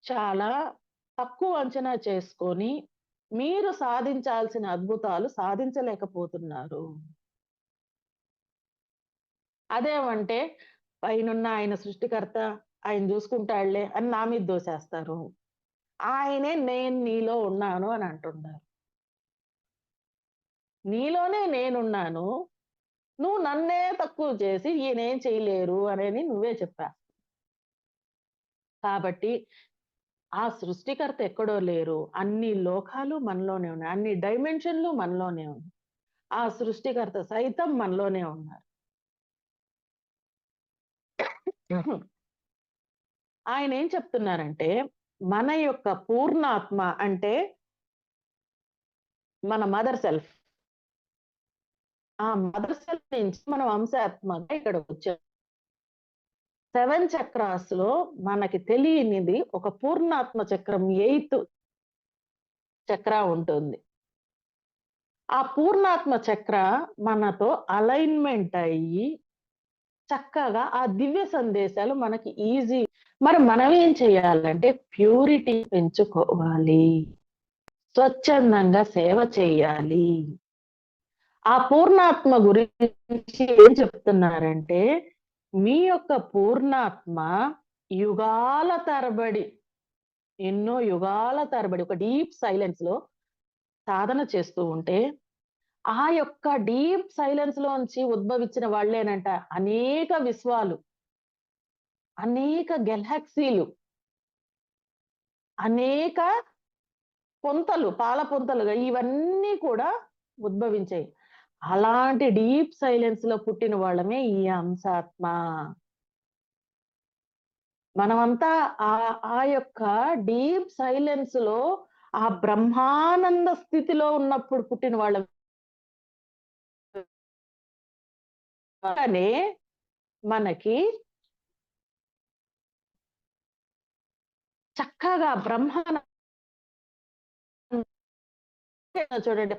చాలా తక్కువ అంచనా చేసుకొని మీరు సాధించాల్సిన అద్భుతాలు సాధించలేకపోతున్నారు. అదేమంటే పైనున్న ఆయన సృష్టికర్త, ఆయన చూసుకుంటాడులే అని నా మీద దోసేస్తారు. ఆయనే నేను నీలో ఉన్నాను అని అంటున్నారు. నీలోనే నేనున్నాను. నువ్వు నన్నే తక్కువ చేసి ఈయనేం చేయలేరు అనేది నువ్వే చెప్పావు. కాబట్టి ఆ సృష్టికర్త ఎక్కడో లేరు. అన్ని లోకాలు మనలోనే ఉన్నాయి. అన్ని డైమెన్షన్‌లు మనలోనే ఉన్నాయి. ఆ సృష్టికర్త సైతం మనలోనే ఉన్నారు. ఆయనేం చెప్తున్నారంటే, మన యొక్క పూర్ణాత్మ అంటే మన మదర్ సెల్ఫ్. ఆ మదర్ సెల్ఫ్ నుంచి మనం అంశాత్మగా ఇక్కడికొచ్చాం. 7 చక్రాస్‌లో మనకి తెలియనిది ఒక పూర్ణాత్మ చక్రం 8థ్ చక్ర ఉంటుంది. ఆ పూర్ణాత్మ చక్ర మనతో అలైన్‌మెంట్ అయ్యి చక్కగా ఆ దివ్య సందేశాలు మనకి ఈజీ. మరి మనం ఏం చేయాలంటే ప్యూరిటీ పెంచుకోవాలి. స్వచ్ఛందంగా సేవ చేయాలి. ఆ పూర్ణాత్మ గురించి ఏం చెప్తున్నారంటే, మీ యొక్క పూర్ణాత్మ యుగాల తరబడి, ఎన్నో యుగాల తరబడి ఒక డీప్ సైలెన్స్‌లో సాధన చేస్తూ ఉంటే, ఆ యొక్క డీప్ సైలెన్స్‌లోంచి ఉద్భవించిన వాళ్ళేనంట అనేక విశ్వాలు, అనేక గెలాక్సీలు, అనేక పొంతలు, పాల పొంతలుగా ఇవన్నీ కూడా ఉద్భవించాయి. అలాంటి డీప్ సైలెన్స్‌లో పుట్టిన వాళ్ళమే ఈ అంశాత్మ. మనమంతా ఆ యొక్క డీప్ సైలెన్స్‌లో ఆ బ్రహ్మానంద స్థితిలో ఉన్నప్పుడు పుట్టిన వాళ్ళం. కానీ మనకి చక్కగా బ్రహ్మానందం చూడండి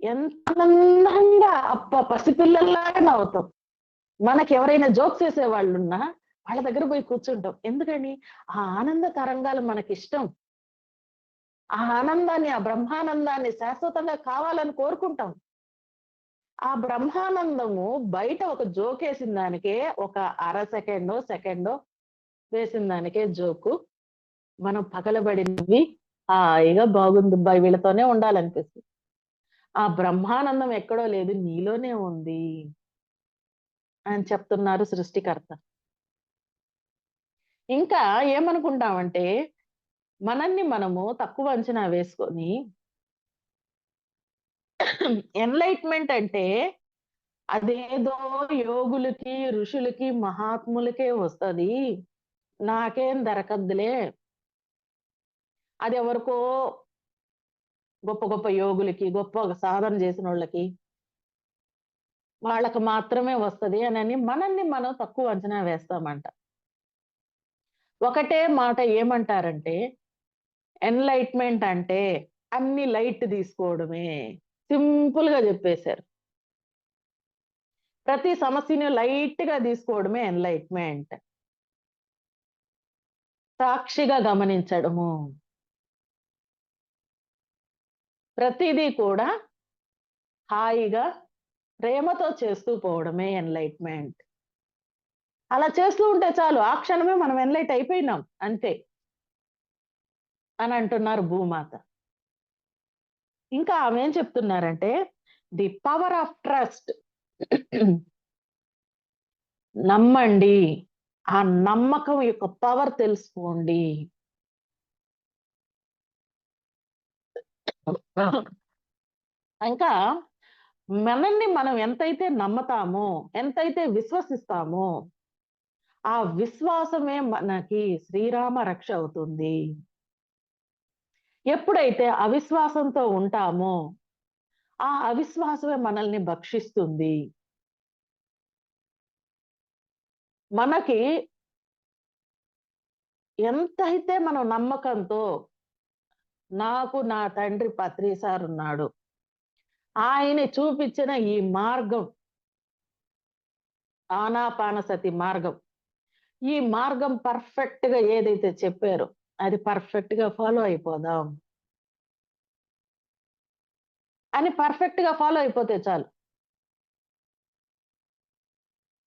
ఎంత ఆనందంగా పసిపిల్లల్లాగా నవ్వుతాం. మనకెవరైనా జోక్స్ ఏసేవాళ్ళున్నా వాళ్ళ దగ్గర పోయి కూర్చుంటాం. ఎందుకని? ఆ ఆనంద తరంగాలు మనకిష్టం. ఆ ఆనందాన్ని, ఆ బ్రహ్మానందాన్ని శాశ్వతంగా కావాలని కోరుకుంటాం. ఆ బ్రహ్మానందము బయట ఒక జోకేసిన దానికే ఒక అర సెకండో, సెకండో వేసిన దానికే జోకు. మనం పగలబడి నవ్వి హాయిగా బాగుందబ్బా! వీళ్ళతోనే ఉండాలనిపిస్తుంది. ఆ బ్రహ్మానందం ఎక్కడో లేదు నీలోనే ఉంది అని చెప్తున్నారు సృష్టికర్త. ఇంకా ఏమనుకుంటామంటే మనల్ని మనము తక్కువ అంచనా వేసుకొని ఎన్‌లైట్‌మెంట్ అంటే అదేదో యోగులకి, ఋషులకి, మహాత్ములకే వస్తది. నాకేం దొరకద్దులే. అదెవరికో గొప్ప గొప్ప యోగులకి, గొప్ప సాధన చేసినోళ్ళకి, వాళ్ళకి మాత్రమే వస్తది అనని మనల్ని మనం తక్కువ అంచనా వేస్తామంట. ఒకటే మాట ఏమంటారంటే, ఎన్‌లైట్‌మెంట్ అంటే అన్ని లైట్ తీసుకోవడమే. సింపుల్‌గా చెప్పేశారు. ప్రతి సమస్యని లైట్‌గా తీసుకోవడమే ఎన్‌లైట్‌మెంట్. సాక్షిగా గమనించడము. ప్రతీదీ కూడా హాయిగా ప్రేమతో చేస్తూ పోవడమే ఎన్‌లైట్‌మెంట్. అలా చేస్తూ ఉంటే చాలు. ఆ క్షణమే మనం ఎన్‌లైట్ అయిపోయినాం అంతే. అని అంటున్నారు భూమాత. ఇంకా ఆమేం చెప్తున్నారంటే, ది పవర్ ఆఫ్ ట్రస్ట్. నమ్మండి. ఆ నమ్మకం యొక్క పవర్ తెలుసుకోండి. ఇంకా మనల్ని మనం ఎంతైతే నమ్మతామో, ఎంతైతే విశ్వసిస్తామో, ఆ విశ్వాసమే మనకి శ్రీరామ రక్ష అవుతుంది. ఎప్పుడైతే అవిశ్వాసంతో ఉంటామో, ఆ అవిశ్వాసమే మనల్ని భక్షిస్తుంది. మనకి ఎంతైతే మనం నమ్మకంతో నాకు నా తండ్రి పత్రి సారున్నాడు. ఆయన చూపించిన ఈ మార్గం, ఆనాపానసతి మార్గం. ఈ మార్గం పర్ఫెక్ట్ గా ఏదైతే చెప్పారో అది పర్ఫెక్ట్ గా ఫాలో అయిపోదాం అని పర్ఫెక్ట్ గా ఫాలో అయిపోతే చాలు.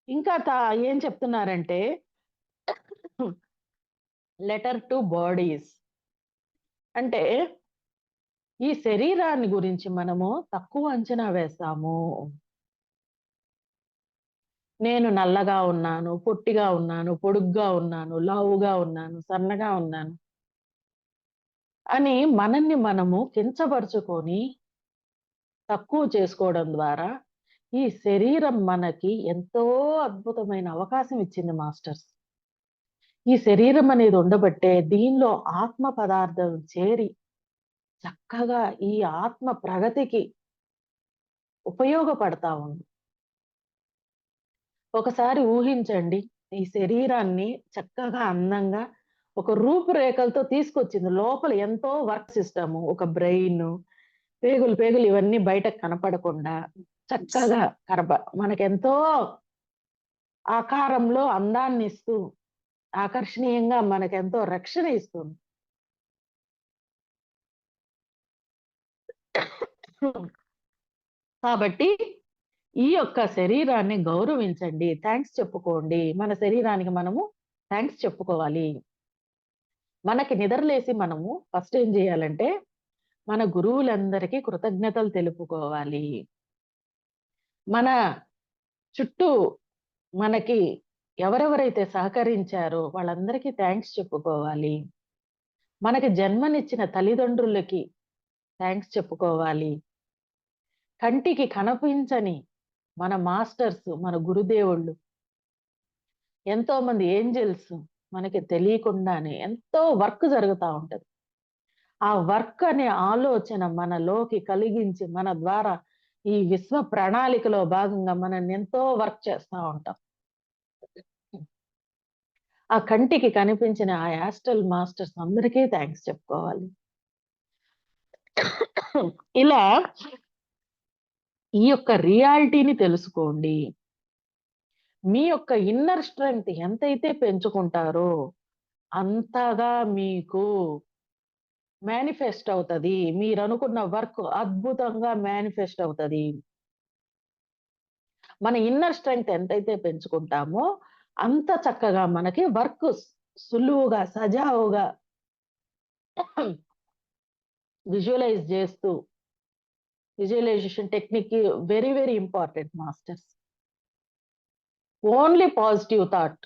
ఇంకా ఏం చెప్తున్నారంటే లెటర్ టు బాడీస్ అంటే ఈ శరీరాన్ని గురించి మనము తక్కువ అంచనా వేస్తాము. నేను నల్లగా ఉన్నాను, పొట్టిగా ఉన్నాను, పొడుగ్గా ఉన్నాను, లావుగా ఉన్నాను, సన్నగా ఉన్నాను అని మనల్ని మనము కించపరుచుకొని తక్కువ చేసుకోవడం ద్వారా ఈ శరీరం మనకి ఎంతో అద్భుతమైన అవకాశం ఇచ్చింది మాస్టర్స్. ఈ శరీరం అనేది ఉండబట్టే దీనిలో ఆత్మ పదార్థం చేరి చక్కగా ఈ ఆత్మ ప్రగతికి ఉపయోగపడతా ఉంది. ఒకసారి ఊహించండి, ఈ శరీరాన్ని చక్కగా అందంగా ఒక రూపురేఖలతో తీసుకొచ్చింది. లోపల ఎంతో వర్క్ సిస్టమ్, ఒక బ్రెయిన్, పేగులు పేగులు ఇవన్నీ బయటకు కనపడకుండా చక్కగా మనకెంతో ఆకారంలో అందాన్ని ఇస్తూ, ఆకర్షణీయంగా మనకెంతో రక్షణ ఇస్తుంది. కాబట్టి ఈ యొక్క శరీరాన్ని గౌరవించండి. థాంక్స్ చెప్పుకోండి. మన శరీరానికి మనము థాంక్స్ చెప్పుకోవాలి. మనకి నిద్రలేసి మనము ఫస్ట్ ఏం జేయాలంటే, మన గురువులందరికీ కృతజ్ఞతలు తెలుపుకోవాలి. మన చుట్టూ మనకి ఎవరెవరైతే సహకరించారో వాళ్ళందరికీ థాంక్స్ చెప్పుకోవాలి. మనకి జన్మనిచ్చిన తల్లిదండ్రులకి థాంక్స్ చెప్పుకోవాలి. కంటికి కనిపించని మన మాస్టర్స్, మన గురుదేవుళ్ళు, ఎంతోమంది ఏంజెల్స్ మనకి తెలియకుండానే ఎంతో వర్క్ జరుగుతా ఉంటది. ఆ వర్క్ అనే ఆలోచన మనలోకి కలిగించి మన ద్వారా ఈ విశ్వ ప్రణాళికలో భాగంగా మనల్ని ఎంతో వర్క్ చేస్తా ఉంటాం. ఆ కంటికి కనిపించిన ఆ యాస్ట్రల్ మాస్టర్స్ అందరికీ థాంక్స్ చెప్పుకోవాలి. ఇలా ఈ యొక్క రియాలిటీని తెలుసుకోండి. మీ యొక్క ఇన్నర్ స్ట్రెంగ్త్ ఎంతైతే పెంచుకుంటారో అంతగా మీకు మేనిఫెస్ట్ అవుతది. మీరనుకున్న వర్క్ అద్భుతంగా మేనిఫెస్ట్ అవుతది. మన ఇన్నర్ స్ట్రెంగ్త్ ఎంతైతే పెంచుకుంటామో అంత చక్కగా మనకి వర్క్ సులువుగా, సజావుగా విజువలైజ్ చేస్తూ, visualisation technique very very important masters. Only positive thought,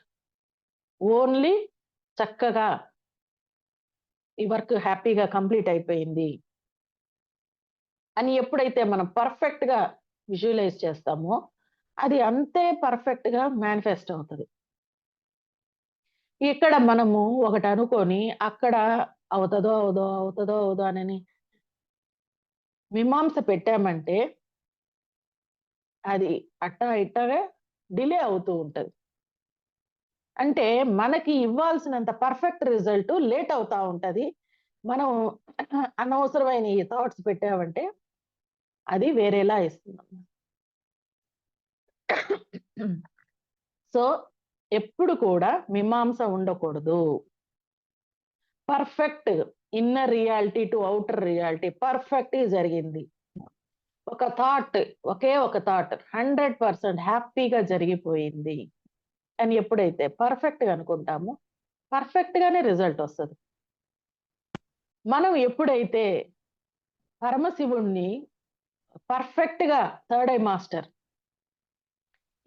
only చక్కగా ఈ వర్క్ హ్యాపీగా కంప్లీట్ అయిపోయింది అని ఎప్పుడైతే మనం పర్ఫెక్ట్ గా విజువలైజ్ చేస్తామో అది అంతే పర్ఫెక్ట్ గా మేనిఫెస్ట్ అవుతది. ఇక్కడ మనము ఒకటి అనుకోని అక్కడ అవుతదో అవదో, అవుతదో అవదో అని మీమాంస పెట్టామంటే అది అట్టా ఇట్టగా డిలే అవుతూ ఉంటది. అంటే మనకి ఇవ్వాల్సినంత పర్ఫెక్ట్ రిజల్ట్ లేట్ అవుతా ఉంటది. మనం అనవసరమైన ఈ థాట్స్ పెట్టామంటే అది వేరేలా ఇస్తుంది. సో ఎప్పుడు కూడా మీమాంస ఉండకూడదు. Perfect inner reality to outer reality perfect జరిగింది. ఒక థాట్, ఒకే ఒక థాట్ 100% హ్యాపీగా జరిగిపోయింది అని ఎప్పుడైతే పర్ఫెక్ట్‌గా అనుకుంటామో, పర్ఫెక్ట్‌గానే రిజల్ట్ వస్తది. మనం ఎప్పుడైతే పరమశివుడిని పర్ఫెక్ట్‌గా థర్డ్ ఐ మాస్టర్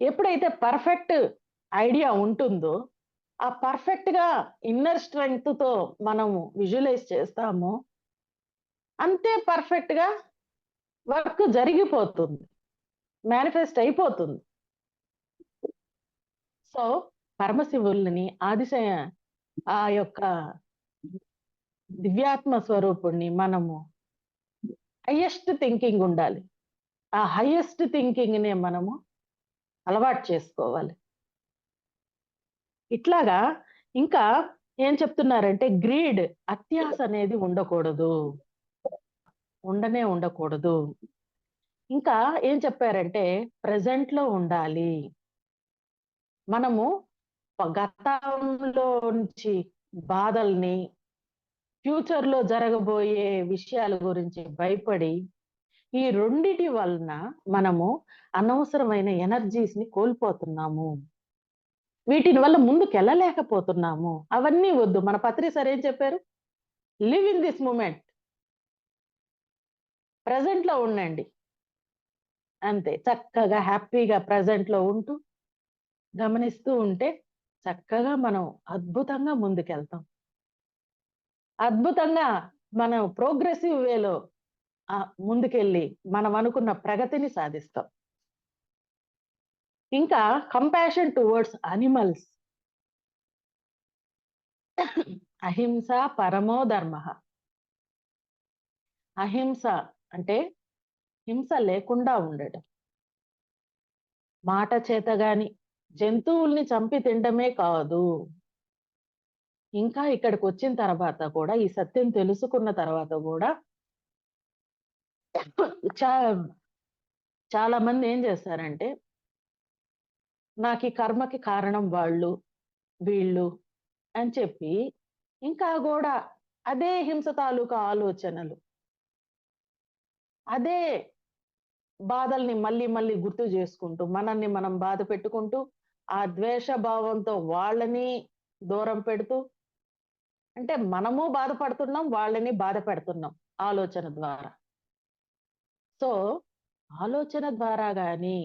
ఎప్పుడైతే పర్ఫెక్ట్ ఐడియా ఉంటుందో, ఆ పర్ఫెక్ట్‌గా ఇన్నర్ స్ట్రెంగ్త్‌తో మనము విజువలైజ్ చేస్తామో, అంతే పర్ఫెక్ట్‌గా వర్క్ జరిగిపోతుంది. మేనిఫెస్ట్ అయిపోతుంది. సో, పరమశివుల్ని ఆ యొక్క దివ్యాత్మ స్వరూపుడిని మనము హైయెస్ట్ థింకింగ్ ఉండాలి. ఆ హైయెస్ట్ థింకింగ్‌నే మనము అలవాటు చేసుకోవాలి. ఇట్లాగా ఇంకా ఏం చెప్తున్నారంటే గ్రీడ్, అత్యాస అనేది ఉండకూడదు. ఉండకూడదు. ఇంకా ఏం చెప్పారంటే ప్రెజెంట్‌లో ఉండాలి. మనము గతంలో నుంచి బాధల్ని, ఫ్యూచర్‌లో జరగబోయే విషయాల గురించి భయపడి, ఈ రెండిటి వలన మనము అనవసరమైన ఎనర్జీస్‌ని కోల్పోతున్నాము. వీటిని వల్ల ముందుకెళ్ళలేకపోతున్నాము. అవన్నీ వద్దు. మన పత్రి సార్ ఏం చెప్పారు? Live in this moment. ప్రెజెంట్‌లో ఉండండి. అంతే. చక్కగా హ్యాపీగా ప్రెజెంట్‌లో ఉంటూ, గమనిస్తూ ఉంటే చక్కగా మనం అద్భుతంగా ముందుకెళ్తాం. అద్భుతంగా మనం ప్రోగ్రెసివ్ వేలో ముందుకెళ్ళి మనం అనుకున్న ప్రగతిని సాధిస్తాం. ఇంకా కంపాషన్ టువర్డ్స్ అనిమల్స్. అహింస పరమో ధర్మః. అహింస అంటే హింస లేకుండా ఉండడం. మాట చేత గాని, జంతువుల్ని చంపి తినడమే కాదు. ఇంకా ఇక్కడికొచ్చిన తర్వాత కూడా, ఈ సత్యం తెలుసుకున్న తర్వాత గూడా చా చాలా మంది ఏం చేస్తారంటే, నాకీ కర్మకి కారణం వాళ్ళు, వీళ్ళు అని చెప్పి, ఇంకా గూడా అదే హింస తాలూకా ఆలోచనలు. అదే బాధల్ని మళ్ళీ మళ్ళీ గుర్తు చేసుకుంటూ, మనల్ని మనం బాధ పెట్టుకుంటూ, ఆ ద్వేష భావంతో వాళ్ళని దూరం పెడుతూ, అంటే మనము బాధపడుతున్నాం, వాళ్ళని బాధ పెడుతున్నాం ఆలోచన ద్వారా. సో, ఆలోచన ద్వారా గాని,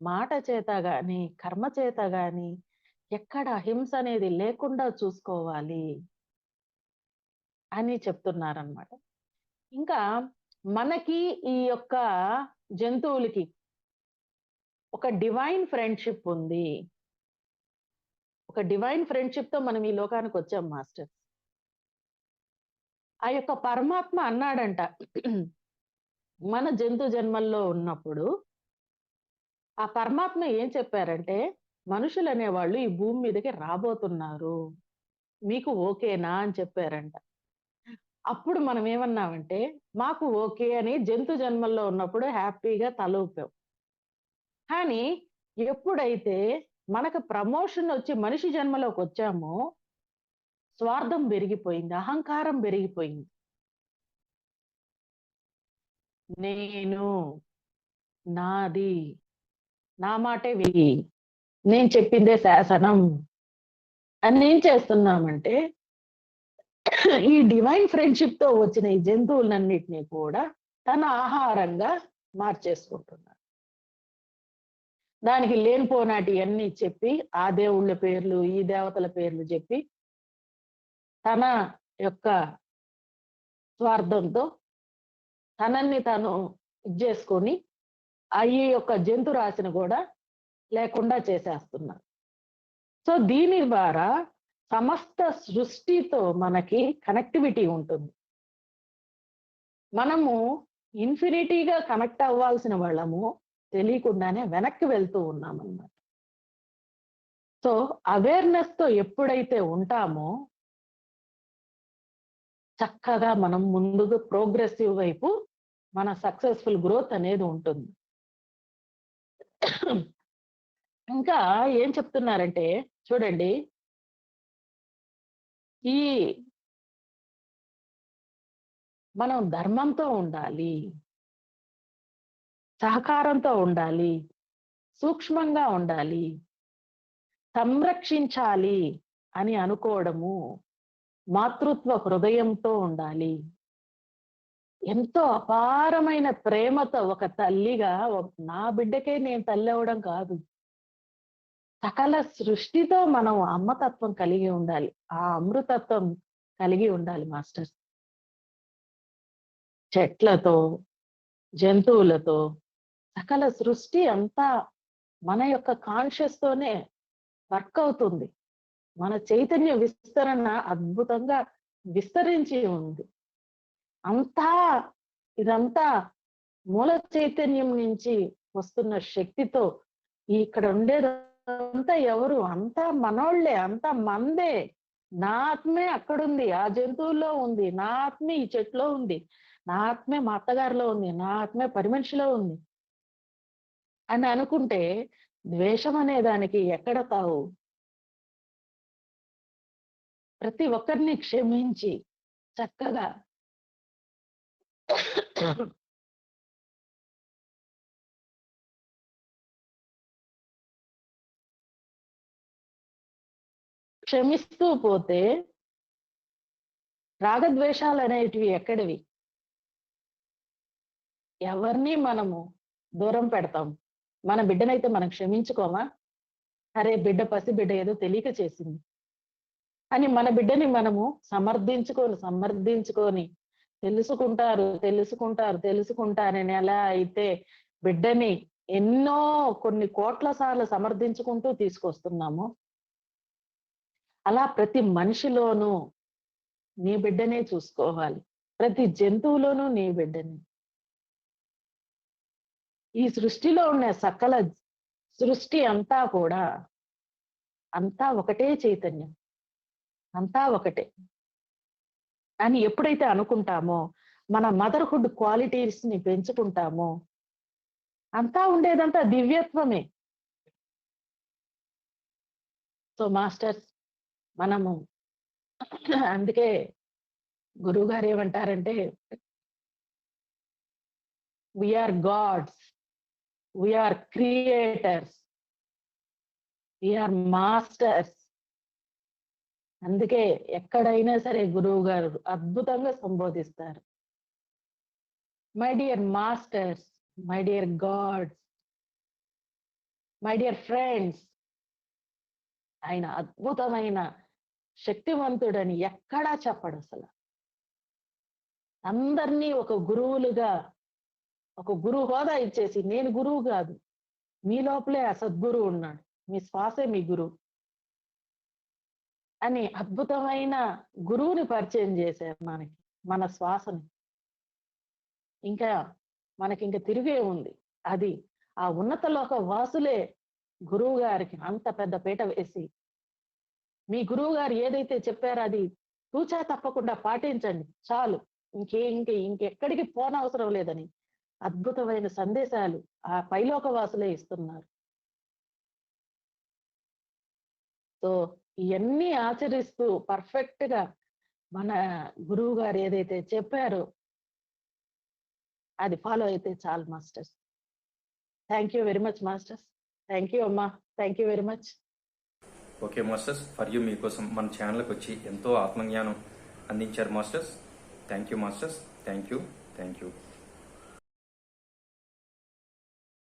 మాట చేత గాని, కర్మ చేత గాని, ఎక్కడ హింస అనేది లేకుండా చూసుకోవాలి అని చెప్తున్నారనమాట. ఇంకా మనకి ఈ యొక్క జంతువులకి ఒక డివైన్ ఫ్రెండ్‌షిప్ ఉంది. ఒక డివైన్ ఫ్రెండ్‌షిప్‌తో మనం ఈ లోకానికొచ్చాం మాస్టర్. ఆ యొక్క పరమాత్మ అన్నాడంట, మన జంతు జన్మల్లో ఉన్నప్పుడు, ఆ పరమాత్మ ఏం చెప్పారంటే, మనుషులనేవాళ్ళు ఈ భూమి మీదకి రాబోతున్నారు. మీకు ఓకేనా అని చెప్పారంట. అప్పుడు మనం ఏమన్నామంటే, మాకు ఓకే అని జంతు జన్మల్లో ఉన్నప్పుడు హ్యాపీగా తల ఊపాం. కానీ ఎప్పుడైతే మనకు ప్రమోషనొచ్చి మనిషి జన్మలోకొచ్చామో, స్వార్థం పెరిగిపోయింది. అహంకారం పెరిగిపోయింది. నేను, నాది, నా మాటే వెయ్యి, నేను చెప్పిందే శాసనం అని ఏం చేస్తున్నామంటే, ఈ డివైన్ ఫ్రెండ్‌షిప్‌తో వచ్చిన ఈ జంతువులన్నిటిని కూడా తన ఆహారంగా మార్చేసుకుంటున్నాడు. దానికి లేనిపోనాటియన్నీ చెప్పి, ఆ దేవుళ్ళ పేర్లు, ఈ దేవతల పేర్లు చెప్పి, తన యొక్క స్వార్థంతో తనని తాను జేసుకొని, ఈ యొక్క జంతు రాశిని గూడా లేకుండా చేసేస్తున్నారు. సో, దీని ద్వారా సమస్త సృష్టితో మనకి కనెక్టివిటీ ఉంటుంది. మనము ఇన్ఫినిటీగా కనెక్ట్ అవ్వాల్సిన వాళ్ళము, తెలియకుండానే వెనక్కి వెళ్తూ ఉన్నామన్నమాట. సో, అవేర్‌నెస్‌తో ఎప్పుడైతే ఉంటామో, చక్కగా మనం ముందుకు ప్రోగ్రెసివ్ వైపు మన సక్సెస్‌ఫుల్ గ్రోత్ అనేది ఉంటుంది. ఇంకా ఏం చెప్తున్నారంటే చూడండి, ఈ మనం ధర్మంతో ఉండాలి, సహకారంతో ఉండాలి, సూక్ష్మంగా ఉండాలి, సంరక్షించాలి అని అనుకోవడము, మాతృత్వ హృదయంతో ఉండాలి. ఎంతో అపారమైన ప్రేమతో ఒక తల్లిగా నా బిడ్డకే నేను తల్లవ్వడం కాదు. సకల సృష్టితో మనం అమ్మతత్వం కలిగి ఉండాలి. ఆ అమృతత్వం కలిగి ఉండాలి మాస్టర్స్. చెట్లతో, జంతువులతో, సకల సృష్టి అంతా మన యొక్క కాన్షియస్‌తోనే వర్క్ అవుతుంది. మన చైతన్య విస్తరణ అద్భుతంగా విస్తరించి ఉంది. అంతా ఇదంతా మూల చైతన్యం నుంచి వస్తున్న శక్తితో ఇక్కడ ఉండేదంతా ఎవరు? అంతా మనోళ్ళే, అంతా మనదే. నా ఆత్మే అక్కడుంది. ఆ జంతువుల్లో ఉంది. నా ఆత్మే ఈ చెట్టులో ఉంది. నా ఆత్మే మా అత్తగారిలో ఉంది. నా ఆత్మే పని మనిషిలో ఉంది. అని అనుకుంటే ద్వేషం అనే దానికి ఎక్కడ తావు? ప్రతి ఒక్కరిని క్షమించి చక్కగా క్షమిస్తూ పోతే రాగద్వేషాలు అనేటివి ఎక్కడివి? ఎవరిని మనము దూరం పెడతాం? మన బిడ్డనైతే మనం క్షమించుకోమా? అరే బిడ్డ పసి బిడ్డ ఏదో తెలియక చేసింది అని మన బిడ్డని మనము సమర్థించుకొని తెలుసుకుంటారని ఎలా అయితే బిడ్డని ఎన్నో కొన్ని కోట్ల సార్లు సమర్థించుకుంటూ తీసుకొస్తున్నామో, అలా ప్రతి మనిషిలోనూ నీ బిడ్డనే చూసుకోవాలి. ప్రతి జంతువులోనూ నీ బిడ్డని. ఈ సృష్టిలో ఉన్న సకల సృష్టి అంతా కూడా అంతా ఒకటే చైతన్యం, అంతా ఒకటే అని ఎప్పుడైతే అనుకుంటామో, మన మదర్హుడ్ క్వాలిటీస్ ని పెంచుకుంటామో, అంతా ఉండేదంతా దివ్యత్వమే. సో మాస్టర్స్, మనము అందుకే గురువు గారు ఏమంటారంటే, we are gods, we are creators, we are masters. అందుకే ఎక్కడైనా సరే గురువు గారు అద్భుతంగా సంబోధిస్తారు. My dear masters, my dear gods, my dear friends. ఆయన అద్భుతమైన శక్తివంతుడని ఎక్కడా చెప్పడు అసలు. అందరినీ ఒక గురువులుగా, ఒక గురువు హోదా ఇచ్చేసి, నేను గురువు కాదు, మీ లోపలే ఆ సద్గురువు ఉన్నాడు, మీ శ్వాసే మీ గురువు అని అద్భుతమైన గురువుని పరిచయం చేశారు మనకి, మన శ్వాసని. ఇంకా మనకి తిరిగే ఉంది. అది ఆ ఉన్నత లోక వాసులే గురువు గారికి అంత పెద్ద పీట వేసి, మీ గురువు గారు ఏదైతే చెప్పారో అది తూచా తప్పకుండా పాటించండి చాలు, ఇంకెక్కడికి పోనవసరం లేదని అద్భుతమైన సందేశాలు ఆ పైలోక వాసులే ఇస్తున్నారు. సో ఇవన్నీ ఆచరిస్తూ పర్ఫెక్ట్ గా మన గురువు గారు ఏదైతే చెప్పారో అది ఫాలో అయితే చాలు masters. Thank you very much masters. Thank you అమ్మా, thank you very much. Okay masters, for you మీకోసం మన ఛానల్కి వచ్చి ఎంతో ఆత్మజ్ఞానం అందించారు మాస్టర్స్. Thank you masters. Thank you.